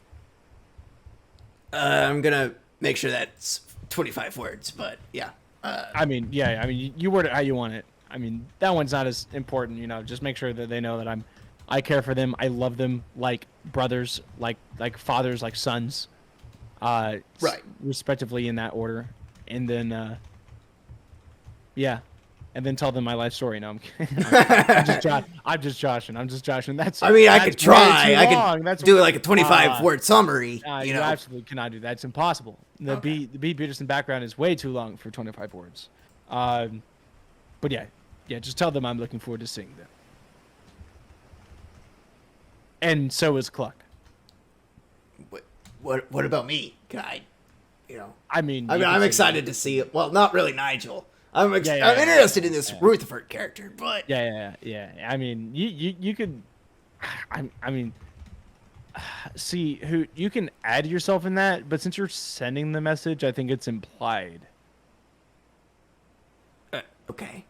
Speaker 1: I'm gonna make sure that's 25 words, but yeah.
Speaker 2: You word it how you want it. I mean, that one's not as important, just make sure that they know that I care for them. I love them like brothers, like fathers, like sons.
Speaker 1: Right.
Speaker 2: Respectively in that order. And then, yeah. And then tell them my life story. No, I'm kidding. I'm just joshing. That's.
Speaker 1: I mean, I could try. I could do like a 25-word summary.
Speaker 2: You absolutely cannot do that. It's impossible. The Beet Beeterson background is way too long for 25 words. But yeah, just tell them I'm looking forward to seeing them. And so is Cluck.
Speaker 1: What about me? Can I, I'm excited to see it. Well, not really Nigel. I'm interested in this Rutherford character, but
Speaker 2: yeah. I mean, you could, I mean, see who you can add yourself in that, but since you're sending the message, I think it's implied.
Speaker 1: Okay.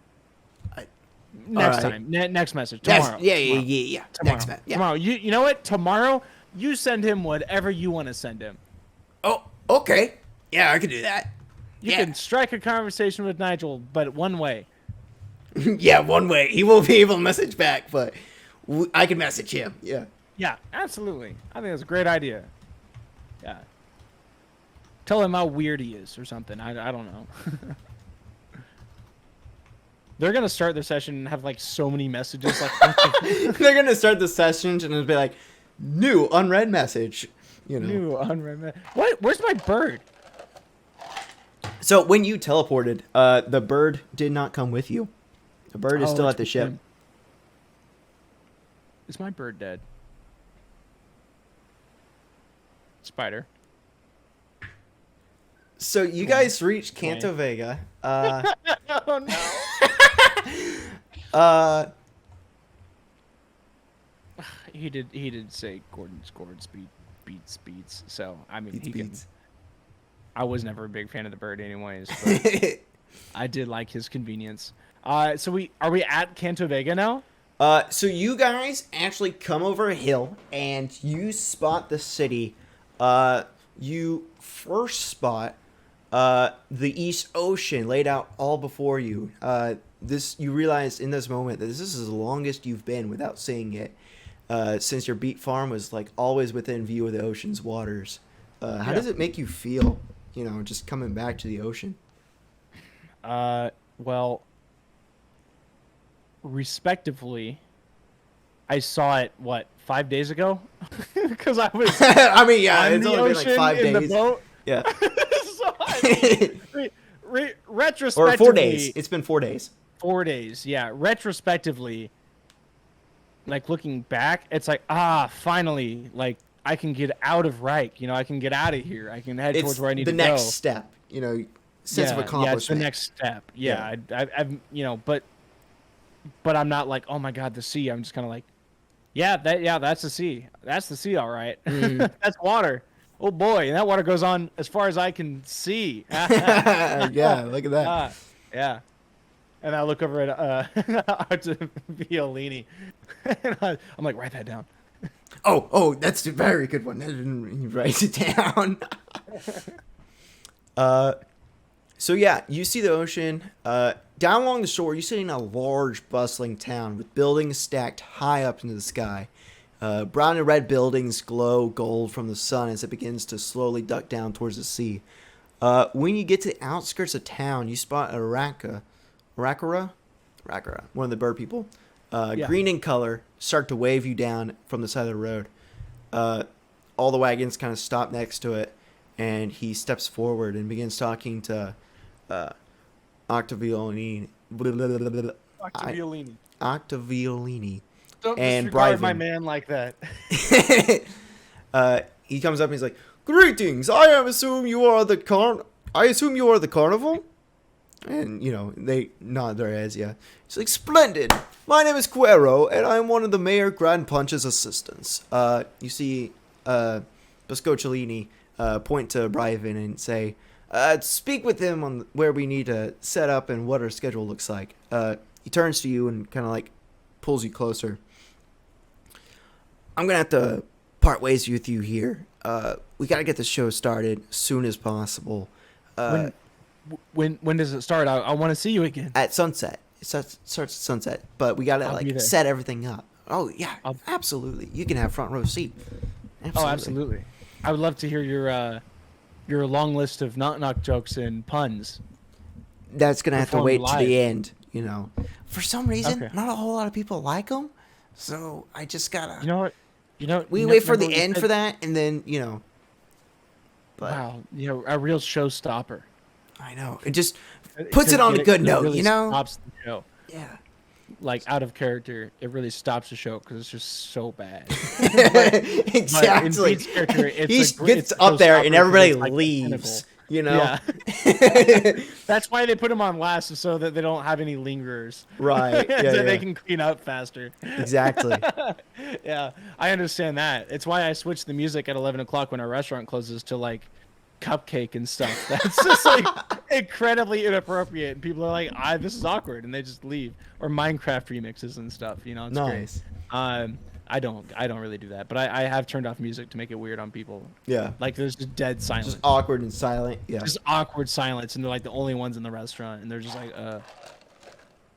Speaker 2: Next time, next message tomorrow.
Speaker 1: Yeah.
Speaker 2: Tomorrow. You know what? Tomorrow, you send him whatever you want to send him.
Speaker 1: Oh, okay. Yeah, I can do that.
Speaker 2: You can strike a conversation with Nigel, but one way.
Speaker 1: Yeah, one way. He won't be able to message back, but I can message him. Yeah.
Speaker 2: Yeah, absolutely. I think that's a great idea. Yeah. Tell him how weird he is or something. I don't know. They're going to start their session and have like so many messages.
Speaker 1: They're going to start the sessions and it'll be like, new unread message.
Speaker 2: New unread message. What? Where's my bird?
Speaker 1: So when you teleported, the bird did not come with you. The bird is still at the ship.
Speaker 2: Is my bird dead? Spider.
Speaker 1: So you guys reached Cantavega.
Speaker 2: Oh no. He did say Gordon scored beats. So I mean
Speaker 1: beats.
Speaker 2: I was never a big fan of the bird anyways, but I did like his convenience. So are we at Cantavega now?
Speaker 1: So you guys actually come over a hill and you spot the city. You first spot the East Ocean laid out all before you. You realize in this moment that this is the longest you've been without seeing it, since your beet farm was like always within view of the ocean's waters. How does it make you feel? Just coming back to the ocean.
Speaker 2: Well, respectively, I saw it 5 days ago, because I was.
Speaker 1: I mean, yeah,
Speaker 2: on
Speaker 1: it's
Speaker 2: the
Speaker 1: only been like 5
Speaker 2: in
Speaker 1: days.
Speaker 2: The boat.
Speaker 1: Yeah.
Speaker 2: So retrospectively,
Speaker 1: or 4 days. It's been 4 days.
Speaker 2: 4 days, yeah. Retrospectively, like looking back, it's like finally, like I can get out of Reich. I can get out of here. I can head
Speaker 1: It's
Speaker 2: towards where I need
Speaker 1: the
Speaker 2: to go.
Speaker 1: next step. Sense of accomplishment.
Speaker 2: Yeah, it's the next step. Yeah, I've but I'm not like, oh my god, the sea. I'm just kind of like, that's the sea. That's the sea, all right. That's water. Oh boy, and that water goes on as far as I can see.
Speaker 1: Yeah, look at that.
Speaker 2: Yeah. And I look over at Violini. And I'm like, write that down.
Speaker 1: Oh, that's a very good one. I didn't write it down. So yeah, you see the ocean. Down along the shore, you see in a large, bustling town with buildings stacked high up into the sky. Brown and red buildings glow gold from the sun as it begins to slowly duck down towards the sea. When you get to the outskirts of town, you spot a Rakara, one of the bird people, green in color, start to wave you down from the side of the road. All the wagons kind of stop next to it, and he steps forward and begins talking to Octaviolini. Octaviolini.
Speaker 2: Don't
Speaker 1: and
Speaker 2: disregard
Speaker 1: Bryven.
Speaker 2: my man like that.
Speaker 1: He comes up and he's like, "Greetings! I assume you are the carnival." And they nod their heads. Yeah, he's like, "Splendid! My name is Cuero, and I'm one of the Mayor Grand Punch's assistants." You see, Boscocellini point to Bryven and say, "Speak with him on where we need to set up and what our schedule looks like." He turns to you and kind of like pulls you closer. "I'm gonna have to part ways with you here. We gotta get the show started as soon as possible.
Speaker 2: When does it start? I want to see you again.
Speaker 1: At sunset. It starts at sunset, but we gotta set everything up." "Oh yeah, absolutely. You can have front row seat."
Speaker 2: Absolutely. Oh, absolutely. I would love to hear your long list of knock jokes and puns.
Speaker 1: That's gonna have to wait to
Speaker 2: live.
Speaker 1: the end. For some reason, not a whole lot of people like them, so I just gotta.
Speaker 2: You know what?
Speaker 1: We wait for the end for that, and then But,
Speaker 2: wow, a real showstopper.
Speaker 1: I know. It just puts it on a good note,
Speaker 2: really stops the show.
Speaker 1: Yeah.
Speaker 2: Like out of character, it really stops the show because it's just so bad.
Speaker 1: Exactly. He gets up there and everybody leaves. Yeah.
Speaker 2: That's why they put him on last, so that they don't have any lingerers.
Speaker 1: Right. Yeah,
Speaker 2: so they can clean up faster.
Speaker 1: Exactly.
Speaker 2: Yeah, I understand that. It's why I switched the music at 11 o'clock when our restaurant closes to like Cupcake and stuff. That's just like incredibly inappropriate. And people are like, this is awkward, and they just leave. Or Minecraft remixes and stuff. It's
Speaker 1: nice.
Speaker 2: Great. I don't really do that, but I have turned off music to make it weird on people.
Speaker 1: Yeah.
Speaker 2: Like there's just dead silence.
Speaker 1: Just awkward and silent. Yeah.
Speaker 2: Just awkward silence, and they're like the only ones in the restaurant, and they're just like,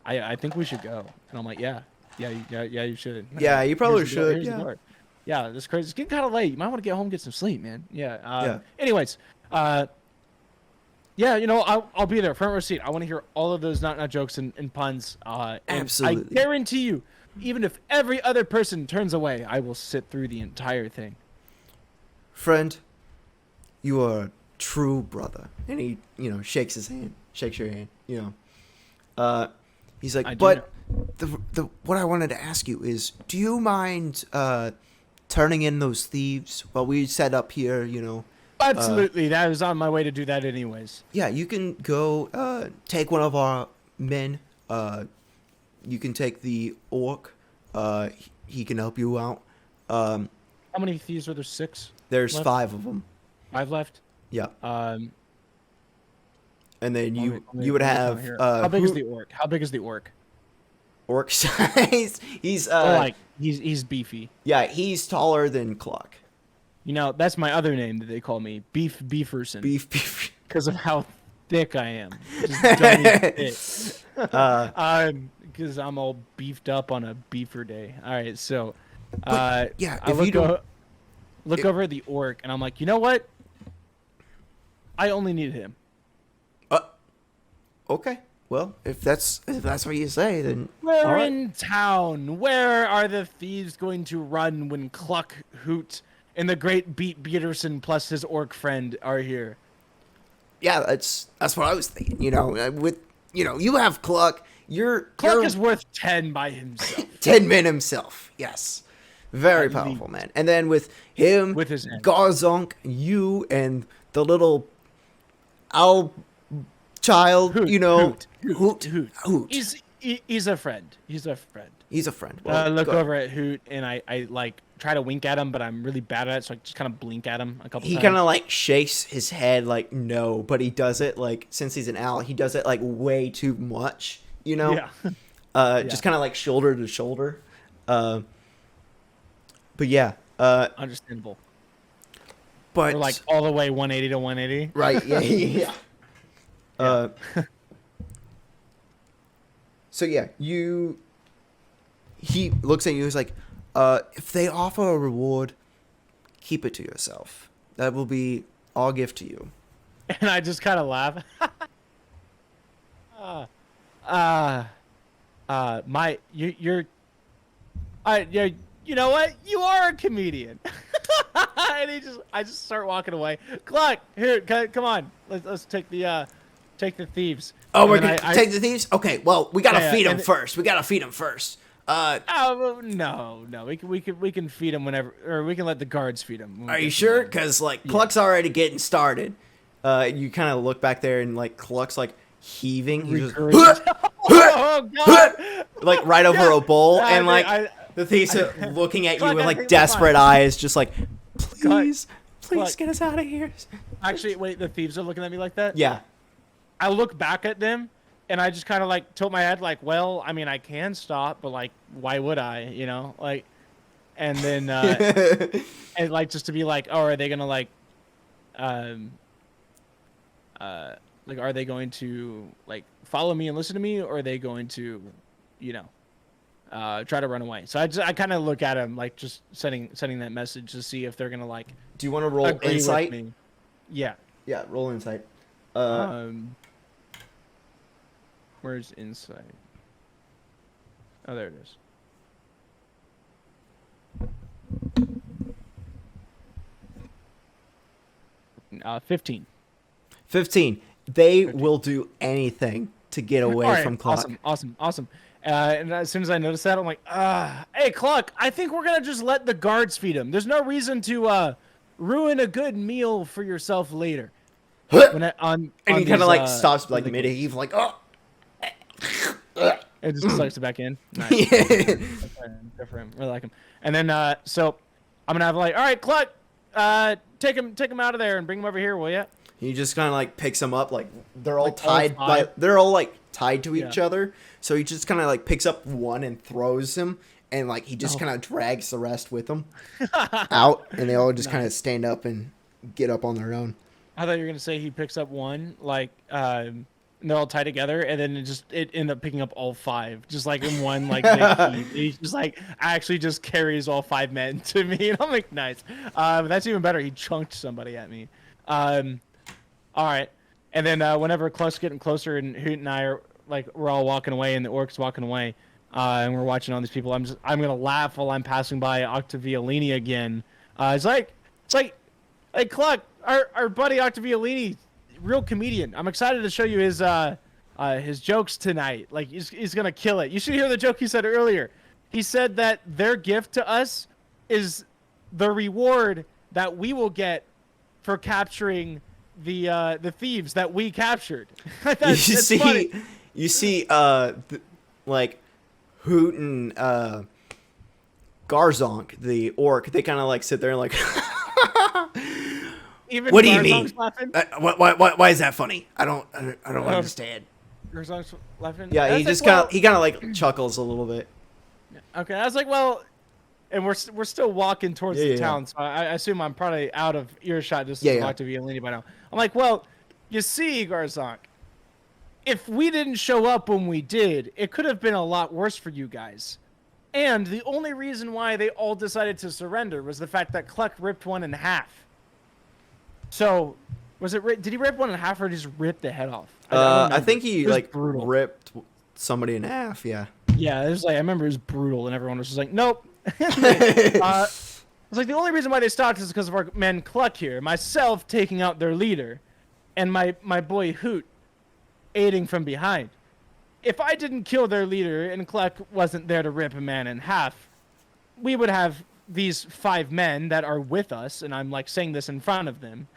Speaker 2: I think we should go. And I'm like, yeah, you should.
Speaker 1: Yeah, you probably should.
Speaker 2: Yeah, this is crazy. It's getting kind of late. You might want to get home and get some sleep, man. Yeah.
Speaker 1: Yeah.
Speaker 2: Anyways, I'll be there, front row seat. I want to hear all of those not jokes and puns.
Speaker 1: Absolutely.
Speaker 2: I guarantee you, even if every other person turns away, I will sit through the entire thing.
Speaker 1: "Friend, you are a true brother." And he, shakes your hand. He's like, "But the what I wanted to ask you is, do you mind turning in those thieves while we set up here?
Speaker 2: Absolutely. I was on my way to do that anyways.
Speaker 1: Yeah, you can go take one of our men. You can take the orc. He can help you out.
Speaker 2: How many thieves are there? 6?
Speaker 1: There's
Speaker 2: left?
Speaker 1: 5 of them.
Speaker 2: 5 left?
Speaker 1: Yeah.
Speaker 2: And
Speaker 1: then you would have.
Speaker 2: How big is the orc? How big is the orc?
Speaker 1: Orc size? He's
Speaker 2: he's beefy.
Speaker 1: Yeah, he's taller than Cluck.
Speaker 2: That's my other name that they call me, Beet Beeterson.
Speaker 1: Beef.
Speaker 2: Because of how thick I am. Just don't even thick. Because I'm all beefed up on a beefer day. All right, so I look over at the orc and I'm like, you know what? I only need him.
Speaker 1: Okay. Well, if that's what you say, then
Speaker 2: we're in town. Where are the thieves going to run when Cluck, Hoot, and the great Beet Beeterson plus his orc friend are here?
Speaker 1: Yeah, that's what I was thinking. You have Cluck.
Speaker 2: Cluck is worth 10 by himself.
Speaker 1: 10 men himself. Yes. Very
Speaker 2: At
Speaker 1: powerful,
Speaker 2: least.
Speaker 1: man. And then with him,
Speaker 2: With his hand.
Speaker 1: Garzonk, you, and the little owl child,
Speaker 2: Hoot,
Speaker 1: you know,
Speaker 2: Hoot.
Speaker 1: Hoot.
Speaker 2: He's a friend. He's a friend.
Speaker 1: He's a friend.
Speaker 2: I look
Speaker 1: good.
Speaker 2: over at Hoot and I like try to wink at him, but I'm really bad at it, so I just kind of blink at him a couple
Speaker 1: He
Speaker 2: times.
Speaker 1: kind of like shakes his head like no, but he does it like since he's an owl, he does it like way too much, you know?
Speaker 2: Yeah.
Speaker 1: Just kind of like shoulder to shoulder. But yeah,
Speaker 2: Understandable.
Speaker 1: but
Speaker 2: Or like all the way 180 to 180.
Speaker 1: right, yeah. So yeah, he looks at you. He's like, if they offer a reward, keep it to yourself. That will be our gift to you.
Speaker 2: And I just kind of laugh. You know what? You are a comedian. And I just start walking away. Cluck, here, come on. Let's take the thieves.
Speaker 1: Oh,
Speaker 2: And
Speaker 1: we're
Speaker 2: then
Speaker 1: gonna take the thieves. Okay, well, we gotta
Speaker 2: Yeah,
Speaker 1: feed them
Speaker 2: and
Speaker 1: first. We gotta feed them first.
Speaker 2: Oh no, we can feed them whenever, or we can let the guards feed them.
Speaker 1: Are you sure? Because like Cluck's already getting started. You kind of look back there and like Cluck's like heaving. He's just,
Speaker 2: Oh god!
Speaker 1: like right over a bowl,
Speaker 2: Yeah,
Speaker 1: and like
Speaker 2: I-
Speaker 1: the thieves are looking at you
Speaker 2: Cluck,
Speaker 1: with
Speaker 2: I
Speaker 1: like
Speaker 2: think we're
Speaker 1: desperate eyes, just like, please,
Speaker 2: Cluck.
Speaker 1: get us out of here.
Speaker 2: Actually, wait, the thieves are looking at me like that.
Speaker 1: Yeah.
Speaker 2: I look back at them, and I just kind of like tilt my head, like, well, I mean, I can stop, but like, why would I? You know, like, and then and like just to be like, oh, are they gonna like are they going to like follow me and listen to me, or are they going to, you know, try to run away? So I kind of look at them like just sending that message to see if they're gonna like
Speaker 1: Do you want to roll
Speaker 2: agree
Speaker 1: insight?
Speaker 2: with me. Yeah.
Speaker 1: Yeah, roll insight.
Speaker 2: Where's insight? Oh, there it is. 15.
Speaker 1: 15. They will do anything to get away
Speaker 2: All right,
Speaker 1: from Cluck.
Speaker 2: Awesome. And as soon as I noticed that, I'm like, hey, Cluck, I think we're gonna just let the guards feed him. There's no reason to ruin a good meal for yourself later.
Speaker 1: And he kind of like stops like
Speaker 2: the
Speaker 1: mid-heave, like, oh.
Speaker 2: It just sucks it back in. Nice.
Speaker 1: Yeah.
Speaker 2: Good for him. Really like him. And then so I'm gonna have like, all right, Cluck, take him out of there and bring him over here, will ya?
Speaker 1: He just kind of like picks them up, like they're all
Speaker 2: Like all
Speaker 1: tied
Speaker 2: five?
Speaker 1: they're all like tied to each
Speaker 2: Yeah.
Speaker 1: other. So he just kind of like picks up one and throws him, and like he just
Speaker 2: Oh.
Speaker 1: kind of drags the rest with him out, and they all just kind of stand up and get up on their own.
Speaker 2: I thought you were gonna say he picks up one, like, and they're all tied together, and then it ended up picking up all five, just like in one like big heap. He just like actually just carries all 5 men to me, and I'm like, nice. But that's even better. He chunked somebody at me. All right, and then whenever Cluck's getting closer, and Hoot and I are like, we're all walking away, and the orc's walking away, and we're watching all these people. I'm gonna laugh while I'm passing by Octaviolini again. It's like, hey, Cluck, our buddy Octaviolini, real comedian. I'm excited to show you his jokes tonight. Like he's gonna kill it. You should hear the joke he said earlier. He said that their gift to us is the reward that we will get for capturing the thieves that we captured. That's funny.
Speaker 1: You see, like Hoot and Garzonk, the orc, they kind of like sit there and like.
Speaker 2: Even
Speaker 1: What do you
Speaker 2: Garzonk's
Speaker 1: mean?
Speaker 2: laughing.
Speaker 1: Why is that funny? I don't understand.
Speaker 2: Garzonk's laughing.
Speaker 1: Yeah,
Speaker 2: And
Speaker 1: he
Speaker 2: I was
Speaker 1: just
Speaker 2: like,
Speaker 1: kind of like chuckles a little bit.
Speaker 2: Okay, I was like, well, and we're still walking towards
Speaker 1: Yeah,
Speaker 2: the
Speaker 1: yeah,
Speaker 2: town, so I assume I'm probably out of earshot just
Speaker 1: Yeah,
Speaker 2: to
Speaker 1: yeah.
Speaker 2: talk to Violini by now. I'm like, well, you see, Garzonk, if we didn't show up when we did, it could have been a lot worse for you guys. And the only reason why they all decided to surrender was the fact that Cluck ripped one in half. So, did he rip one in half or just rip the head off?
Speaker 1: I think he
Speaker 2: It was
Speaker 1: like
Speaker 2: brutal.
Speaker 1: ripped somebody in half. Yeah.
Speaker 2: Yeah, it was like I remember it was brutal, and everyone was just like, "Nope." It's like the only reason why they stopped is because of our man Cluck here, myself taking out their leader, and my boy Hoot aiding from behind. If I didn't kill their leader and Cluck wasn't there to rip a man in half, we would have these 5 men that are with us, and I'm like saying this in front of them,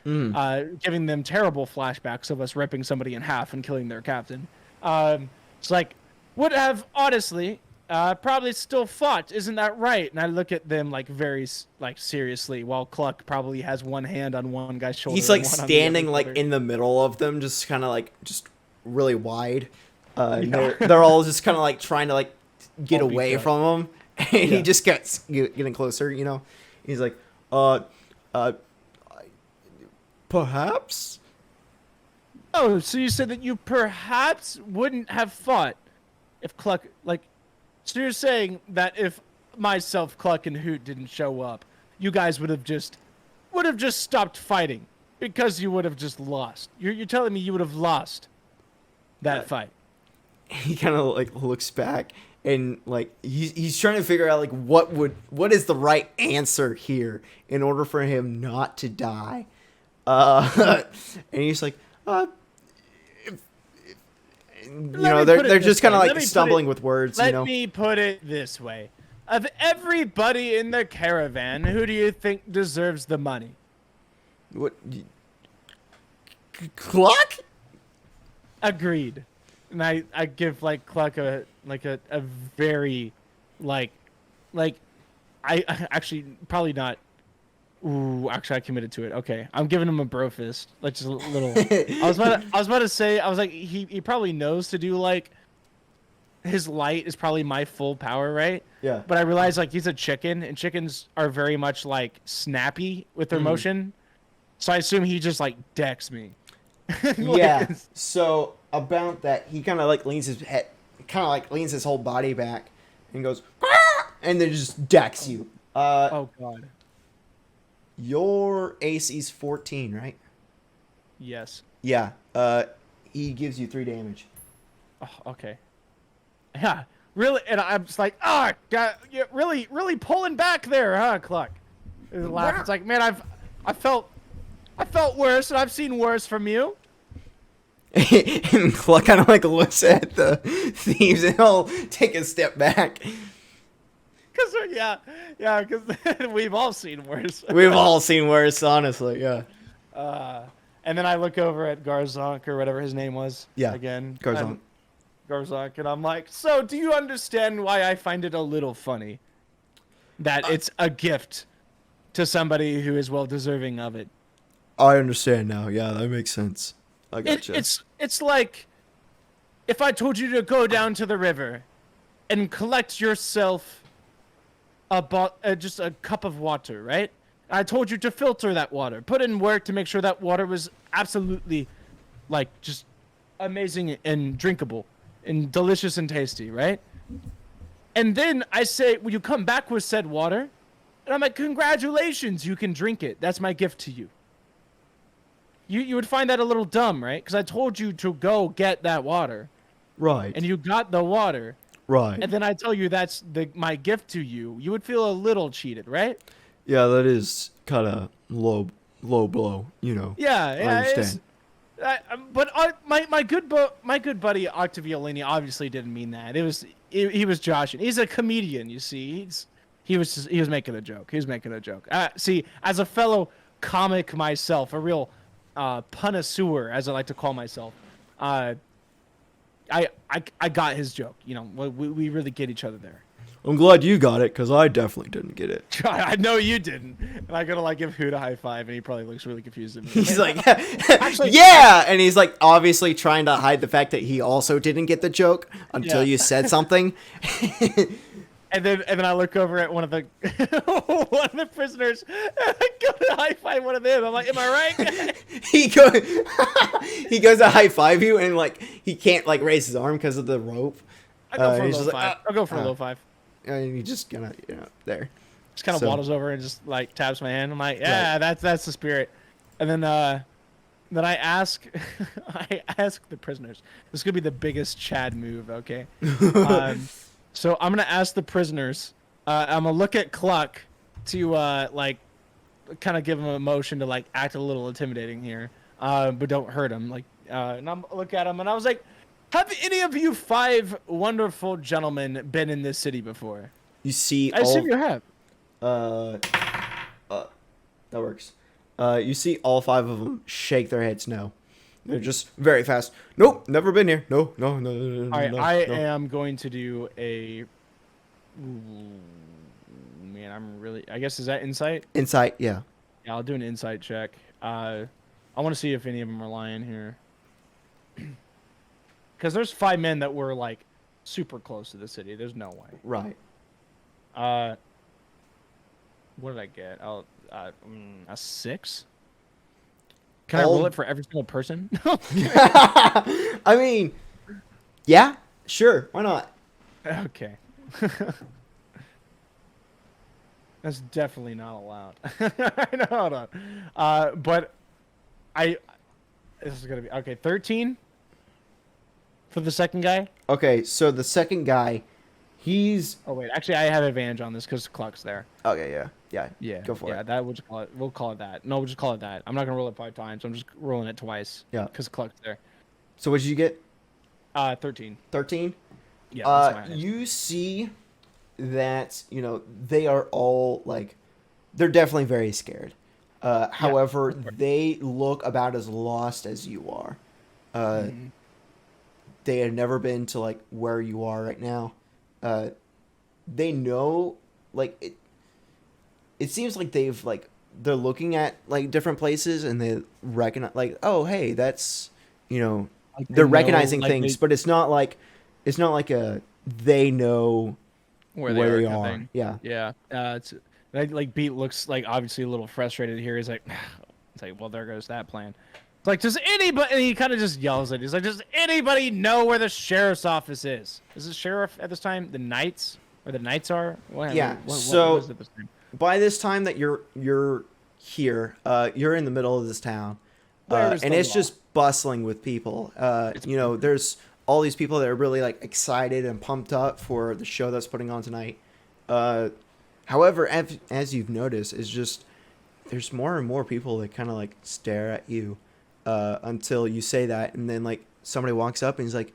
Speaker 2: giving them terrible flashbacks of us ripping somebody in half and killing their captain. It's like, would have honestly probably still fought, isn't that right? And I look at them like very like seriously, while Cluck probably has one hand on one guy's shoulder.
Speaker 1: He's like standing like in the middle of them, just kind of like just really wide. They're all just kind of like trying to like get away from him, and he just gets getting closer. You know, he's like, perhaps.
Speaker 2: Oh, so you said that you perhaps wouldn't have fought if Cluck, like, so you're saying that if myself, Cluck, and Hoot didn't show up, you guys would have just stopped fighting because you would have just lost. You're telling me you would have lost that fight.
Speaker 1: He kind of like looks back and like he's trying to figure out like what is the right answer here in order for him not to die. And he's like, they're just kind of like stumbling with words.
Speaker 2: Let me put it this way: of everybody in the caravan, who do you think deserves the money?
Speaker 1: What? Cluck?
Speaker 2: Agreed. And I give like Cluck a very like I actually probably not. Ooh, actually I committed to it. Okay, I'm giving him a bro fist, like just a little. I was about to say, I was like, he probably knows to do like. His light is probably my full power, right?
Speaker 1: Yeah.
Speaker 2: But I realized like he's a chicken, and chickens are very much like snappy with their motion, so I assume he just like decks me.
Speaker 1: Yeah. So about that, he kind of like leans his head, kind of like leans his whole body back, and goes, "Ah!" And then just decks you.
Speaker 2: Oh god.
Speaker 1: Your AC's 14, right?
Speaker 2: Yes.
Speaker 1: Yeah. He gives you 3 damage.
Speaker 2: Oh, okay. Yeah. Really, and I'm just like, oh, God, you're really pulling back there, huh, Cluck? Laugh. It's like, man, I felt worse, and I've seen worse from you.
Speaker 1: And Cluck kind of like looks at the thieves, and he'll take a step back.
Speaker 2: Because we've all seen worse.
Speaker 1: We've all seen worse, honestly. Yeah.
Speaker 2: And then I look over at Garzonk or whatever his name was.
Speaker 1: Yeah.
Speaker 2: Again.
Speaker 1: Garzonk.
Speaker 2: And I'm like, so do you understand why I find it a little funny that it's a gift to somebody who is well deserving of it?
Speaker 1: I understand now. Yeah, that makes sense. I gotcha.
Speaker 2: It's like if I told you to go down to the river and collect yourself just a cup of water, right? I told you to filter that water, put in work to make sure that water was absolutely like just amazing and drinkable and delicious and tasty, right? And then I say, will you come back with said water? And I'm like, congratulations, you can drink it. That's my gift to you. You would find that a little dumb, right? Because I told you to go get that water.
Speaker 1: Right.
Speaker 2: And you got the water.
Speaker 1: Right.
Speaker 2: And then I tell you that's my gift to you. You would feel a little cheated, right?
Speaker 1: Yeah, that is kind of low blow, you know.
Speaker 2: Yeah,
Speaker 1: I understand.
Speaker 2: But my good buddy Octaviolini obviously didn't mean that. He was joshing. He's a comedian, you see. He was making a joke. He was making a joke. See, as a fellow comic myself, a real connoisseur, as I like to call myself, I got his joke. You know, we really get each other there.
Speaker 1: I'm glad you got it, because I definitely didn't get it.
Speaker 2: I know you didn't. And I gotta like give Hoot a high five, and he probably looks really confused at me.
Speaker 1: He's like, actually, yeah! And he's like obviously trying to hide the fact that he also didn't get the joke until you said something.
Speaker 2: And then I look over at one of the prisoners, and I go to high five one of them. I'm like, am I right?
Speaker 1: he goes to high five you, and like he can't like raise his arm because of the rope.
Speaker 2: I go for a low five. I'll go for a low five.
Speaker 1: And he just gonna there.
Speaker 2: Just kind of waddles over and just like taps my hand. I'm like, yeah, right. that's the spirit. And then I ask the prisoners. This is gonna be the biggest Chad move, okay? So I'm gonna ask the prisoners. I'm gonna look at Cluck to like kind of give him a motion to like act a little intimidating here, but don't hurt him. Like, and I'm look at him and I was like, have any of you 5 wonderful gentlemen been in this city before?
Speaker 1: You see,
Speaker 2: I assume you have.
Speaker 1: Uh, that works. You see all 5 of them shake their heads no. They're just very fast. Nope, never been here. No, no, no, no, no.
Speaker 2: All right,
Speaker 1: no,
Speaker 2: I
Speaker 1: no.
Speaker 2: am going to do a. Ooh, man, I'm really. I guess is that insight?
Speaker 1: Insight, yeah.
Speaker 2: Yeah, I'll do an insight check. I want to see if any of them are lying here. Because there's 5 men that were like super close to the city. There's no way.
Speaker 1: Right.
Speaker 2: What did I get? A 6. Can I roll it for every single person?
Speaker 1: I mean, yeah, sure, why not?
Speaker 2: Okay. That's definitely not allowed. No, hold on. But this is gonna be okay. 13 for the second guy.
Speaker 1: Okay, so the second guy, he's
Speaker 2: Oh wait, actually, I have advantage on this because Cluck's there.
Speaker 1: okay. Yeah.
Speaker 2: Yeah.
Speaker 1: Go for it.
Speaker 2: That we'll just call it. We'll call it that. No, we'll just call it that. I'm not gonna roll it 5 times. I'm just rolling it twice.
Speaker 1: Yeah.
Speaker 2: Because Cluck's there.
Speaker 1: So what did you get?
Speaker 2: 13.
Speaker 1: 13.
Speaker 2: Yeah. That's my highest.
Speaker 1: You see that they are all like, they're definitely very scared. However, they look about as lost as you are. They have never been to like where you are right now. They know like it. It seems like they're looking at like different places and they recognize like, oh hey, that's
Speaker 2: Like
Speaker 1: they're
Speaker 2: know,
Speaker 1: recognizing
Speaker 2: like
Speaker 1: things, but it's not like a they know where they are.
Speaker 2: Thing.
Speaker 1: Yeah.
Speaker 2: Yeah. It's like Beet looks like obviously a little frustrated here. He's like, it's like, well, there goes that plan. It's like, does anybody? And he kind of just yells at. He's like, does anybody know where the sheriff's office is? Is the sheriff at this time the Knights? Where the Knights are?
Speaker 1: Yeah.
Speaker 2: What
Speaker 1: So
Speaker 2: is it this time?
Speaker 1: by this time that you're here, you're in the middle of this town,
Speaker 2: Where's
Speaker 1: and
Speaker 2: the
Speaker 1: it's
Speaker 2: law?
Speaker 1: just bustling with people. There's all these people that are really like excited and pumped up for the show that's putting on tonight. However, as you've noticed, is just there's more and more people that kind of like stare at you until you say that, and then like somebody walks up and he's like,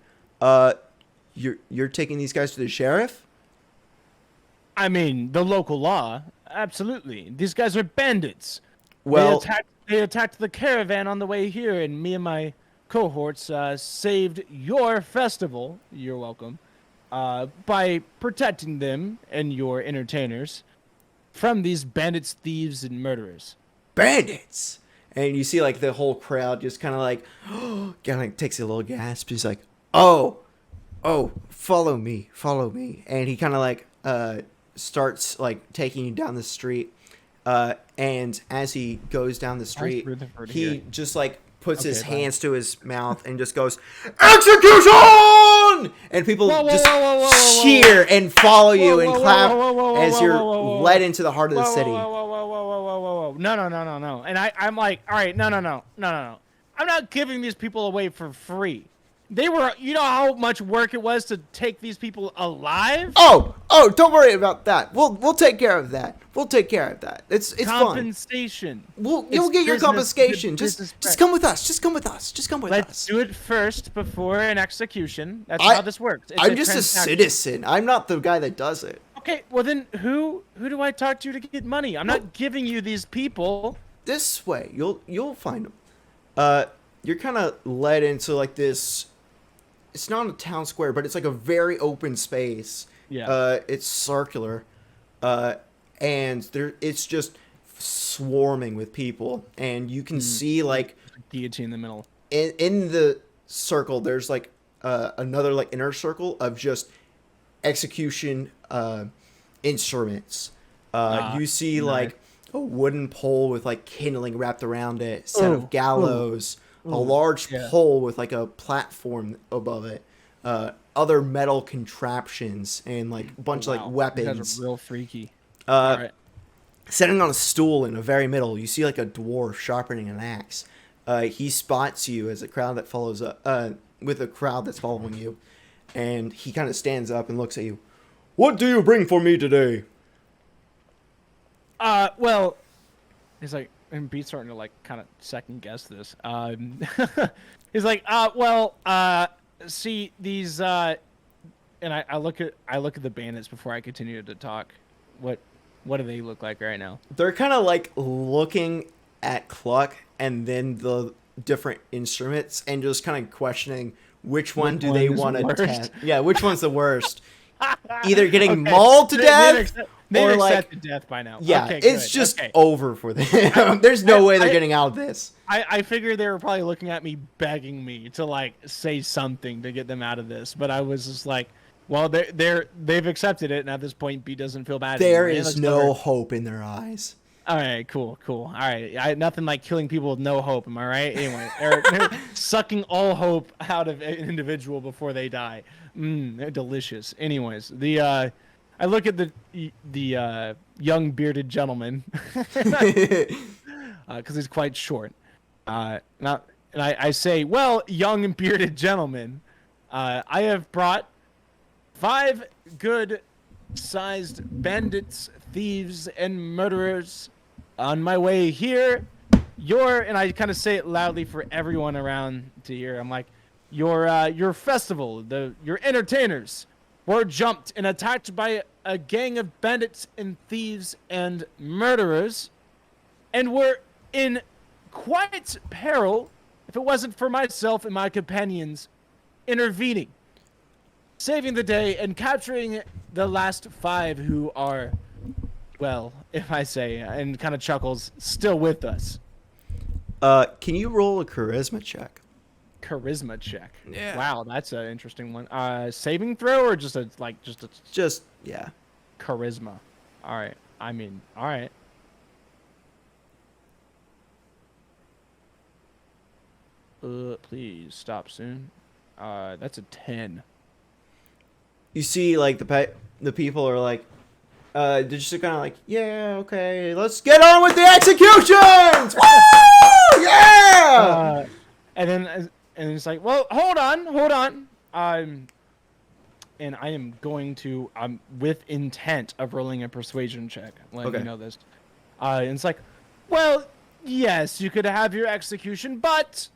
Speaker 1: "You're taking these guys to the sheriff?"
Speaker 2: I mean, the local law. Absolutely. These guys are bandits.
Speaker 1: Well,
Speaker 2: They attacked the caravan on the way here, and me and my cohorts saved your festival. You're welcome. By protecting them and your entertainers from these bandits, thieves, and murderers.
Speaker 1: bandits. And you see like the whole crowd just kind of like kind of takes a little gasp. He's like, oh, follow me. And he kind of like starts like taking you down the street. And as he goes down the street, he just like puts his hands to his mouth and just goes, execution! And people just cheer and follow you and clap as you're led into the heart of the city.
Speaker 2: Whoa. No. And I'm like, all right, no. I'm not giving these people away for free. They were, you know how much work it was to take these people alive?
Speaker 1: Oh, don't worry about that. We'll take care of that. It's
Speaker 2: compensation.
Speaker 1: fun. You'll get your compensation. Just come with us.
Speaker 2: Let's do it first before an execution. That's how this works.
Speaker 1: I'm just a citizen. I'm not the guy that does it.
Speaker 2: Okay, well then who do I talk to get money? I'm not giving you these people.
Speaker 1: This way, you'll find them. You're kind of led into like this. It's not a town square, but it's like a very open space.
Speaker 2: Yeah.
Speaker 1: It's circular, and it's just swarming with people, and you can see like
Speaker 2: guillotine in the middle.
Speaker 1: In the circle, there's like another like inner circle of just execution instruments. You see like a wooden pole with like kindling wrapped around it, set of gallows. A large pole with like a platform above it, other metal contraptions, and like a bunch of like weapons.
Speaker 2: You guys are real freaky. All right.
Speaker 1: Sitting on a stool in the very middle, you see like a dwarf sharpening an axe. He spots you as a crowd that follows up, with a crowd that's following you, and he kind of stands up and looks at you. What do you bring for me today?
Speaker 2: Well, he's like. And Beet's starting to like kind of second guess this. He's like, see these, and I look at the bandits before I continue to talk. What What do they look like right now?
Speaker 1: They're kind of like looking at Cluck and then the different instruments and just kind of questioning which one
Speaker 2: Which
Speaker 1: do
Speaker 2: one
Speaker 1: they
Speaker 2: is
Speaker 1: want to
Speaker 2: worst?
Speaker 1: test. Yeah, which one's the worst? Either getting
Speaker 2: Okay,
Speaker 1: mauled to
Speaker 2: they
Speaker 1: death
Speaker 2: they've
Speaker 1: or like
Speaker 2: accepted death by now.
Speaker 1: yeah,
Speaker 2: Okay,
Speaker 1: it's
Speaker 2: good.
Speaker 1: just
Speaker 2: Okay.
Speaker 1: over for them. There's no way they're
Speaker 2: I-
Speaker 1: getting out of this.
Speaker 2: I figured they were probably looking at me, begging me to like say something to get them out of this, but I was just like, well, they've accepted it, and at this point, B doesn't feel bad.
Speaker 1: There
Speaker 2: anymore.
Speaker 1: is no hope in their eyes.
Speaker 2: All right, cool. All right, nothing like killing people with no hope. Am I right? Anyway, they're sucking all hope out of an individual before they die. They're delicious. Anyways, I look at the young bearded gentleman because he's quite short. And I say, well, young bearded gentleman, I have brought 5 good-sized bandits, thieves, and murderers on my way here. And I kind of say it loudly for everyone around to hear. I'm like, your festival, your entertainers were jumped and attacked by a gang of bandits and thieves and murderers, and were in quite peril if it wasn't for myself and my companions intervening, saving the day and capturing the last 5 who are, well, if I say, and kind of chuckles, still with us.
Speaker 1: Can you roll a charisma check?
Speaker 2: Charisma check.
Speaker 1: Yeah.
Speaker 2: Wow, that's an interesting one. Saving throw or just a
Speaker 1: Just yeah.
Speaker 2: charisma? All right. I mean, all right. Please stop soon. That's a 10.
Speaker 1: You see, like the people are like, they're just kind of like, yeah, okay, let's get on with the executions. Woo! Yeah.
Speaker 2: And it's like, well, hold on. And I am going to, with intent of rolling a persuasion check, letting you know this. And it's like, well, yes, you could have your execution, but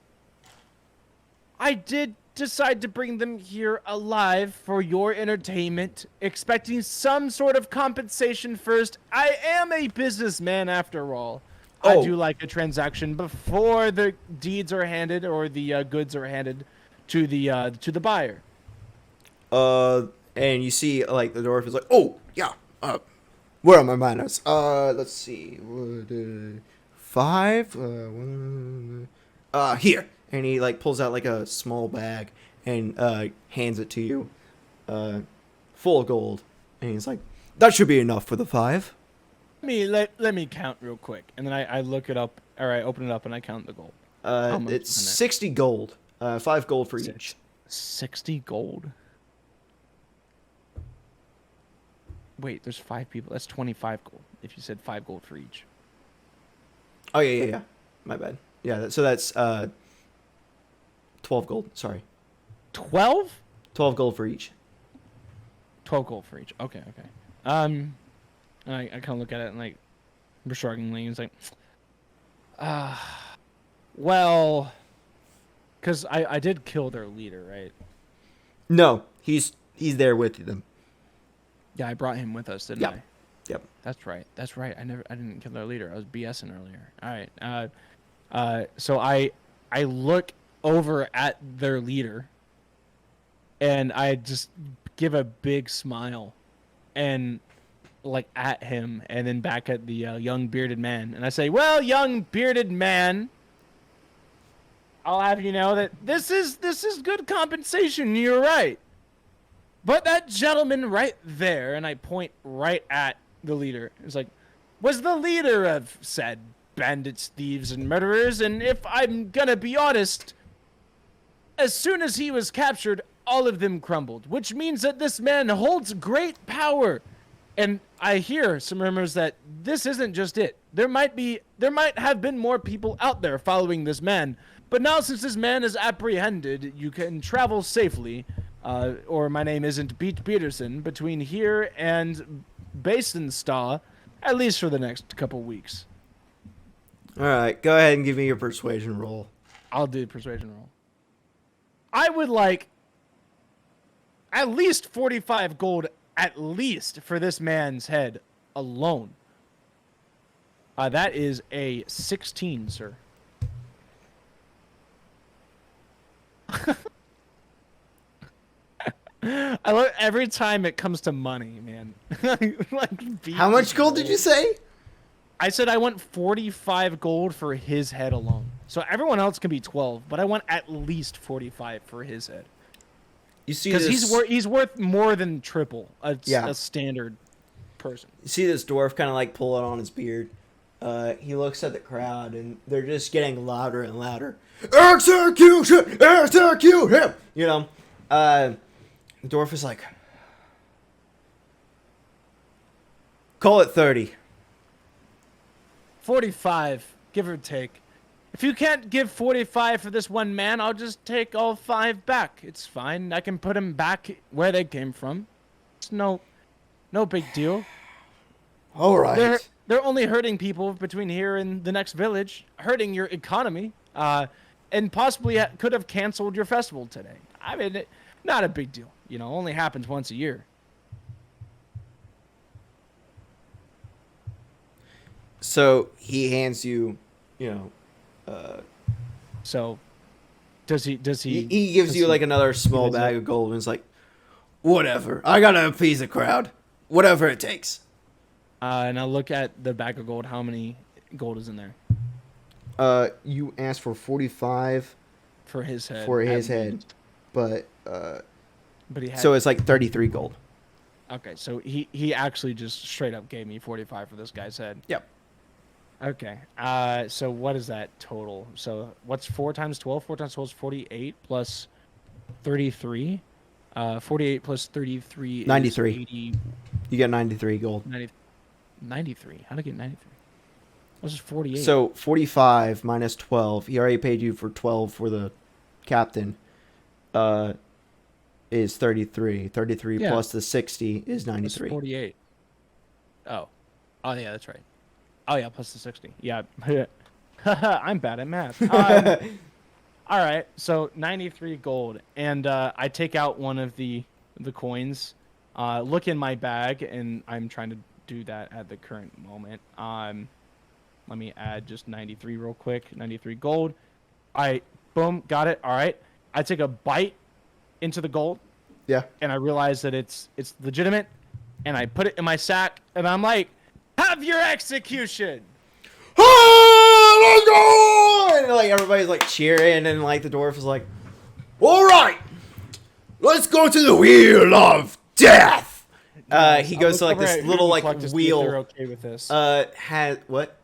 Speaker 2: I did decide to bring them here alive for your entertainment, expecting some sort of compensation first. I am a businessman after all. I do like a transaction before the deeds are handed or the goods are handed to the buyer.
Speaker 1: And you see, like, the dwarf is like, oh yeah, where are my manners? Let's see, 5, here. And he like pulls out like a small bag and hands it to you, full of gold. And he's like, that should be enough for the 5.
Speaker 2: Let me count real quick, and then I look it up, or I open it up and I count the gold.
Speaker 1: It's 60 gold, 5 gold for each.
Speaker 2: 60 gold. Wait, there's 5 people. That's 25 gold. If you said 5 gold for each.
Speaker 1: Oh yeah. My bad. Yeah. So that's 12 gold. Sorry.
Speaker 2: 12?
Speaker 1: 12 gold for each.
Speaker 2: 12 gold for each. Okay. I kind of look at it and like, shruggingly, it's like, well, because I did kill their leader, right?
Speaker 1: No, he's there with them.
Speaker 2: Yeah, I brought him with us, didn't I?
Speaker 1: Yep.
Speaker 2: That's right. I didn't kill their leader. I was BSing earlier. All right. So I look over at their leader, and I just give a big smile, and like at him, and then back at the young bearded man, and I say, "Well, young bearded man, I'll have you know that this is good compensation. You're right, but that gentleman right there," and I point right at the leader. It's like, was the leader of said bandits, thieves, and murderers, and if I'm gonna be honest, as soon as he was captured, all of them crumbled, which means that this man holds great power. And I hear some rumors that this isn't just it. There might have been more people out there following this man, but now since this man is apprehended, you can travel safely, or my name isn't Beet Beeterson, between here and Basingstow, at least for the next couple weeks.
Speaker 1: All right, go ahead and give me your persuasion roll.
Speaker 2: I'll do persuasion roll. I would like at least 45 gold, at least, for this man's head alone. That is a 16, sir. I love every time it comes to money, man. Like,
Speaker 1: How much gold did you say?
Speaker 2: I said I want 45 gold for his head alone. So everyone else can be 12, but I want at least 45 for his head.
Speaker 1: You see
Speaker 2: Because
Speaker 1: this?
Speaker 2: he's worth more than triple a
Speaker 1: Yeah.
Speaker 2: standard person.
Speaker 1: You see this dwarf kind of like pull it on his beard. He looks at the crowd, and they're just getting louder and louder. Execution! Execute him! You know, the dwarf is like, call it 30.
Speaker 2: 45, give or take. If you can't give 45 for this one man, I'll just take all 5 back. It's fine. I can put them back where they came from. It's no big deal.
Speaker 1: All right.
Speaker 2: They're only hurting people between here and the next village, hurting your economy, and possibly could have canceled your festival today. I mean, not a big deal. You know, only happens once a year.
Speaker 1: So he hands you,
Speaker 2: So, does he?
Speaker 1: he gives you like another small bag of gold, and it's like, whatever. I gotta appease the crowd. Whatever it takes.
Speaker 2: And I'll look at the bag of gold. How many gold is in there?
Speaker 1: You asked for 45
Speaker 2: For his head.
Speaker 1: for his
Speaker 2: at
Speaker 1: head,
Speaker 2: least.
Speaker 1: but
Speaker 2: But he had.
Speaker 1: so it's like 33 gold.
Speaker 2: Okay, so he actually just straight up gave me 45 for this guy's head.
Speaker 1: Yep.
Speaker 2: Okay. So what is that total? So what's 4 times 12? 4 times 12 is 48 plus 33. 48 plus 33 is
Speaker 1: 93.
Speaker 2: 80,
Speaker 1: You get 93 gold.
Speaker 2: 93. How'd I get 93? This is 48.
Speaker 1: So 45 minus 12. He already paid you for 12 for the captain. Is 33. 33
Speaker 2: Yeah.
Speaker 1: plus the 60 is
Speaker 2: That's
Speaker 1: 93.
Speaker 2: 48. Oh. Oh, yeah, that's right. Oh, yeah, plus the 60. Yeah. I'm bad at math. All right, so 93 gold. And I take out one of the coins, look in my bag, and I'm trying to do that at the current moment. Let me add just 93 real quick. 93 gold. All right, boom, got it. All right. I take a bite into the gold,
Speaker 1: Yeah.
Speaker 2: and I realize that it's legitimate, and I put it in my sack, and I'm like, have your execution.
Speaker 1: Oh, let's go! And like everybody's like cheering, and like the dwarf is like, "All right, let's go to the wheel of death." He goes to like this little like wheel.
Speaker 2: They're okay with this.
Speaker 1: Has what?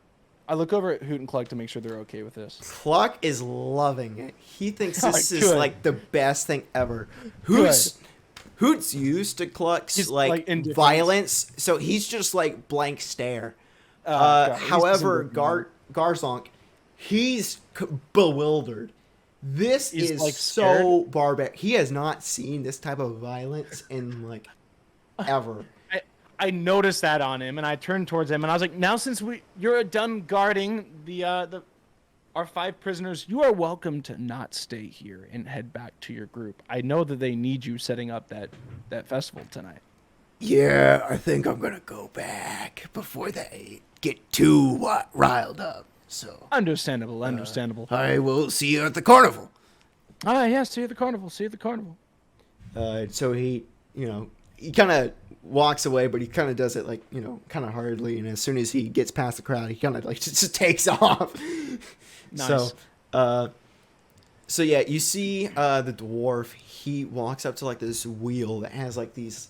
Speaker 2: I look over at Hoot and Cluck to make sure they're okay with this.
Speaker 1: Cluck is loving it. He thinks
Speaker 2: Oh,
Speaker 1: this is
Speaker 2: good.
Speaker 1: like the best thing ever. Hoot's used to Cluck's
Speaker 2: He's,
Speaker 1: like
Speaker 2: indifference.
Speaker 1: violence, so he's just like blank stare.
Speaker 2: God, he's
Speaker 1: However,
Speaker 2: disinterested.
Speaker 1: Garzonk, he's bewildered. This
Speaker 2: He's,
Speaker 1: is
Speaker 2: like,
Speaker 1: so barbaric. He has not seen this type of violence in like ever.
Speaker 2: I noticed that on him, and I turned towards him, and I was like, "Now, since you're done guarding our 5 prisoners, you are welcome to not stay here and head back to your group. I know that they need you setting up that festival tonight."
Speaker 1: Yeah, I think I'm gonna go back before they get too riled up. So
Speaker 2: Understandable.
Speaker 1: I will see you at the carnival.
Speaker 2: Ah, yeah. See you at the carnival. See you at the carnival.
Speaker 1: So he kind of walks away, but he kind of does it like, kind of hurriedly. And as soon as he gets past the crowd, he kind of like just takes off.
Speaker 2: Nice.
Speaker 1: So yeah, you see the dwarf. He walks up to like this wheel that has like these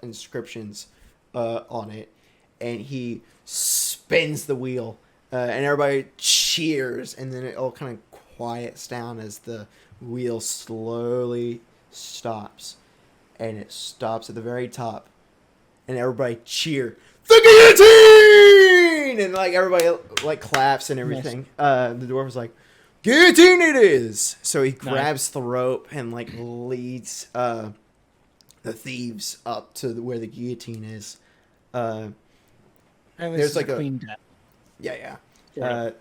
Speaker 1: inscriptions on it, and he spins the wheel, and everybody cheers, and then it all kind of quiets down as the wheel slowly stops, and it stops at the very top, and everybody cheer, "The guillotine!" And like everybody like claps and everything. The dwarf was like, "Guillotine it is!" So he grabs the rope and like leads the thieves up to where the guillotine is. There's like a
Speaker 2: clean death.
Speaker 1: yeah.
Speaker 2: Yeah.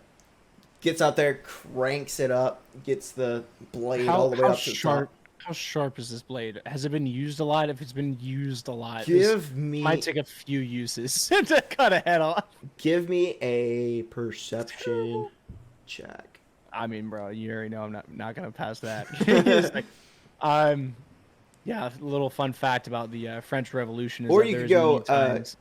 Speaker 1: Gets out there, cranks it up, gets the blade all the way up to the top.
Speaker 2: How sharp is this blade? Has it been used a lot? If it's been used a lot, might take a few uses to cut a head off.
Speaker 1: Give me a perception check.
Speaker 2: I mean, bro, you already know I'm not gonna pass that. Yeah. A little fun fact about the French Revolution is
Speaker 1: Or
Speaker 2: that
Speaker 1: you could
Speaker 2: there's
Speaker 1: go.
Speaker 2: many times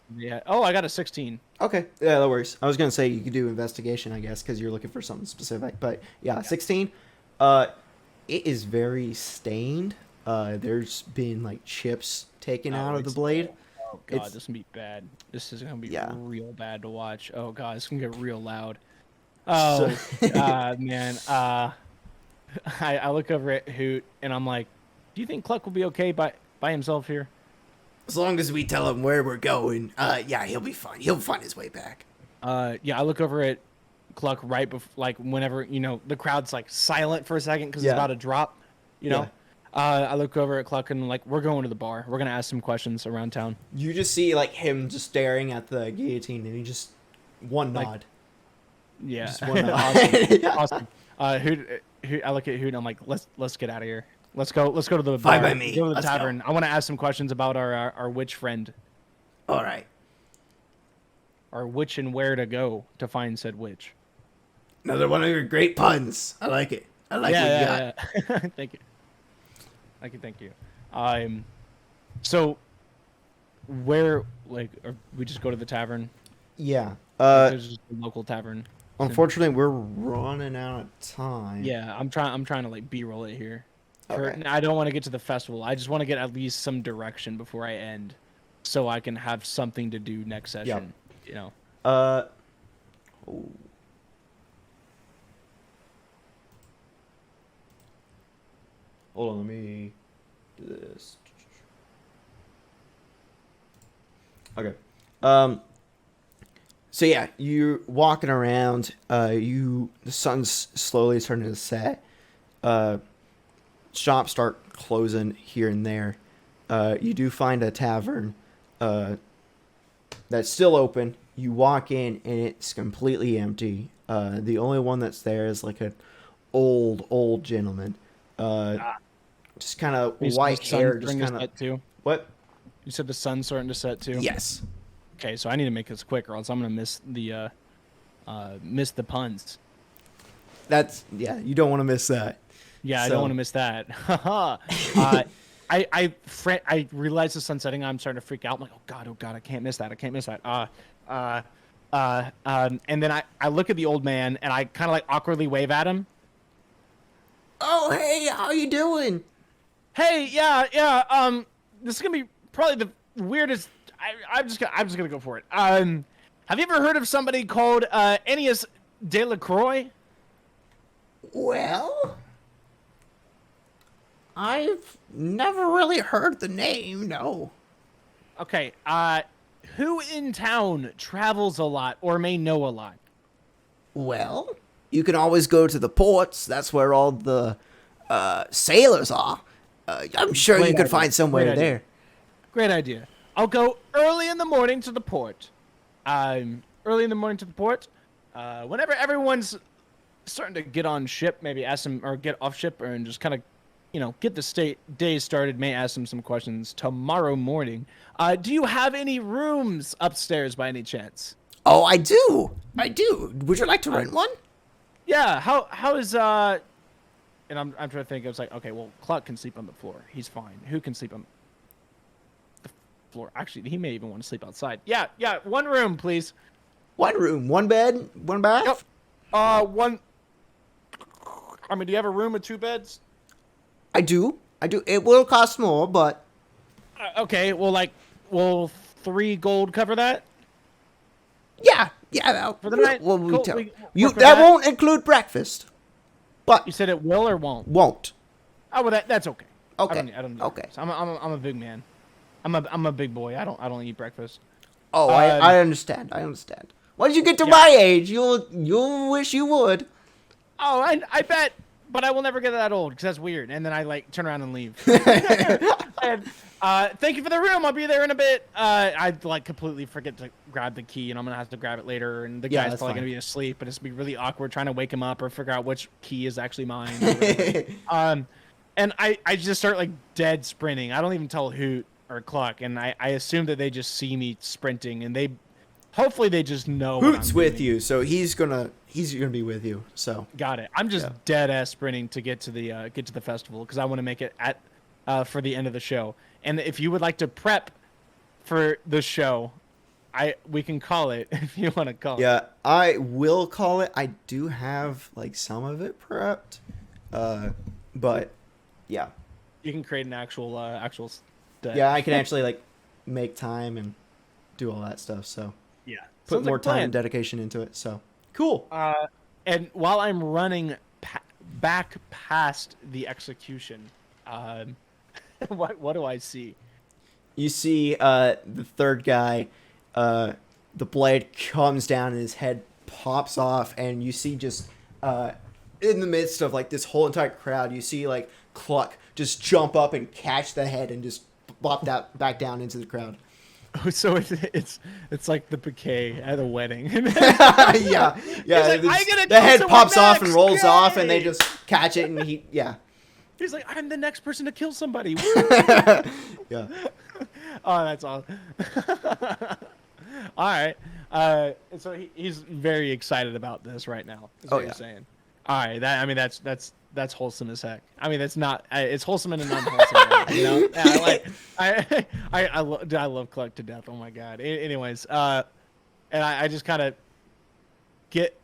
Speaker 2: oh, I got a 16.
Speaker 1: Okay, yeah, that works. I was gonna say you could do investigation, I guess, because you're looking for something specific. But yeah, 16. It is very stained. There's been like chips taken out of the blade.
Speaker 2: Oh god, this is gonna be bad. This is gonna be real bad to watch. Oh god, it's gonna get real loud. Oh man. I look over at Hoot and I'm like, do you think Cluck will be okay by himself here?
Speaker 1: As long as we tell him where we're going, yeah, he'll be fine. He'll find his way back.
Speaker 2: Yeah, I look over at Cluck right before, like, whenever, the crowd's, like, silent for a second because it's about to drop, you know? I look over at Cluck and, like, we're going to the bar. We're going to ask some questions around town.
Speaker 1: You just see, like, him just staring at the guillotine, and he just, one nod.
Speaker 2: Yeah.
Speaker 1: Just one nod.
Speaker 2: Awesome. Hoot, I look at Hoot and I'm like, let's get out of here. Let's go to the
Speaker 1: Fine
Speaker 2: bar.
Speaker 1: by me.
Speaker 2: Go to the
Speaker 1: Let's
Speaker 2: tavern.
Speaker 1: go.
Speaker 2: I want to ask some questions about our witch friend.
Speaker 1: All right.
Speaker 2: Our witch and where to go to find said witch.
Speaker 1: Another one of your great puns. I like it. I like what you got.
Speaker 2: Yeah. Thank you. Thank you. So where, like, we just go to the tavern?
Speaker 1: Yeah.
Speaker 2: There's just a local tavern.
Speaker 1: Unfortunately, we're running out of time.
Speaker 2: Yeah, I'm trying to like B-roll it here.
Speaker 1: Okay.
Speaker 2: I don't want to get to the festival. I just want to get at least some direction before I end, so I can have something to do next session.
Speaker 1: Yep.
Speaker 2: Oh.
Speaker 1: Hold on, let me do this. Okay. So yeah, you're walking around. The sun's slowly starting to set. Shops start closing here and there. You do find a tavern that's still open. You walk in and it's completely empty. The only one that's there is like an old gentleman. Just kind of white hair. Just kind of. What?
Speaker 2: You said the sun's starting to set too.
Speaker 1: Yes.
Speaker 2: Okay, so I need to make this quick, or else I'm gonna miss the puns.
Speaker 1: You don't want to miss that.
Speaker 2: Yeah, I don't want to miss that. I realize the sun's setting. I'm starting to freak out. I'm like, oh god, I can't miss that. And then I look at the old man and I kind of like awkwardly wave at him.
Speaker 1: Oh, hey, how you doing?
Speaker 2: Hey, yeah. This is gonna be probably the weirdest. I'm just gonna go for it. Have you ever heard of somebody called Ennius Delacroix?
Speaker 1: Well, I've never really heard the name. No.
Speaker 2: Okay. Who in town travels a lot or may know a lot?
Speaker 1: Well, you can always go to the ports. That's where all the sailors are. I'm sure you could find somewhere there.
Speaker 2: Great idea. I'll go early in the morning to the port. Whenever everyone's starting to get on ship, maybe ask them, or get off ship, and just kind of, get the day started. May ask them some questions tomorrow morning. Do you have any rooms upstairs by any chance?
Speaker 1: Oh, I do. Would you like to rent one?
Speaker 2: Yeah. How is And I'm trying to think. I was like, okay, well, Cluck can sleep on the floor. He's fine. Who can sleep on the floor? Actually, he may even want to sleep outside. Yeah. One room, please.
Speaker 1: One room, one bed, one bath.
Speaker 2: Yep. One. I mean, do you have a room with 2 beds?
Speaker 1: I do. It will cost more, but.
Speaker 2: Okay. Well, will 3 gold cover that?
Speaker 1: Yeah.
Speaker 2: For the night.
Speaker 1: Well,
Speaker 2: cool.
Speaker 1: that won't include breakfast. But
Speaker 2: you said it will or won't?
Speaker 1: Won't.
Speaker 2: Oh, well, that's okay.
Speaker 1: Okay.
Speaker 2: I don't need
Speaker 1: okay.
Speaker 2: Breakfast. I'm a big man. I'm a big boy. I don't eat breakfast.
Speaker 1: Oh, I understand. Once you get to my age, you'll wish you would.
Speaker 2: Oh, I bet. But I will never get that old because that's weird. And then I turn around and leave. And, thank you for the room. I'll be there in a bit. I completely forget to grab the key, and I'm gonna have to grab it later. And the guy's probably gonna be asleep, but it's gonna be really awkward trying to wake him up or figure out which key is actually mine. And I just start like dead sprinting. I don't even tell Hoot or Cluck, and I assume that they just see me sprinting, and hopefully they just know what
Speaker 1: Hoot's
Speaker 2: I'm
Speaker 1: with
Speaker 2: doing.
Speaker 1: you, so he's gonna be with you. So
Speaker 2: Got it. I'm just
Speaker 1: yeah.
Speaker 2: dead ass sprinting to get to the festival because I want to make it at for the end of the show. And if you would like to prep for the show, we can call it if you want to call it.
Speaker 1: Yeah, I will call it. I do have like some of it prepped, but yeah,
Speaker 2: You can create an actual.
Speaker 1: yeah, I can actually like make time and do all that stuff. So
Speaker 2: Yeah.
Speaker 1: put
Speaker 2: Sounds
Speaker 1: more
Speaker 2: like a
Speaker 1: time
Speaker 2: plan.
Speaker 1: and dedication into it. So cool.
Speaker 2: And while I'm running back past the execution, what do I see?
Speaker 1: You see the third guy, the blade comes down and his head pops off, and you see just in the midst of like this whole entire crowd, you see like Cluck just jump up and catch the head and just bop that back down into the crowd.
Speaker 2: So it's like the bouquet at a wedding.
Speaker 1: Yeah, yeah.
Speaker 2: Like, "I gotta
Speaker 1: the
Speaker 2: kill
Speaker 1: head
Speaker 2: someone
Speaker 1: pops off and
Speaker 2: next,
Speaker 1: rolls off, and they
Speaker 2: yay!"
Speaker 1: just catch it, and yeah.
Speaker 2: He's like, I'm the next person to kill somebody.
Speaker 1: Yeah.
Speaker 2: Oh, that's awesome. All right. So he's very excited about this right now. Is
Speaker 1: Oh,
Speaker 2: what you're
Speaker 1: yeah.
Speaker 2: saying. All right. That's wholesome as heck. I mean, that's not. It's wholesome in an unwholesome way. You know. Yeah, I love Cluck to death. Oh my god. Anyways, and I just kind of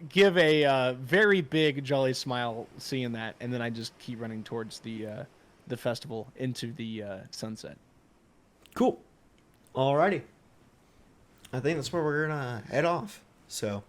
Speaker 2: give a very big jolly smile seeing that, and then I just keep running towards the festival into the sunset.
Speaker 1: Cool. Alrighty. I think that's where we're gonna head off. So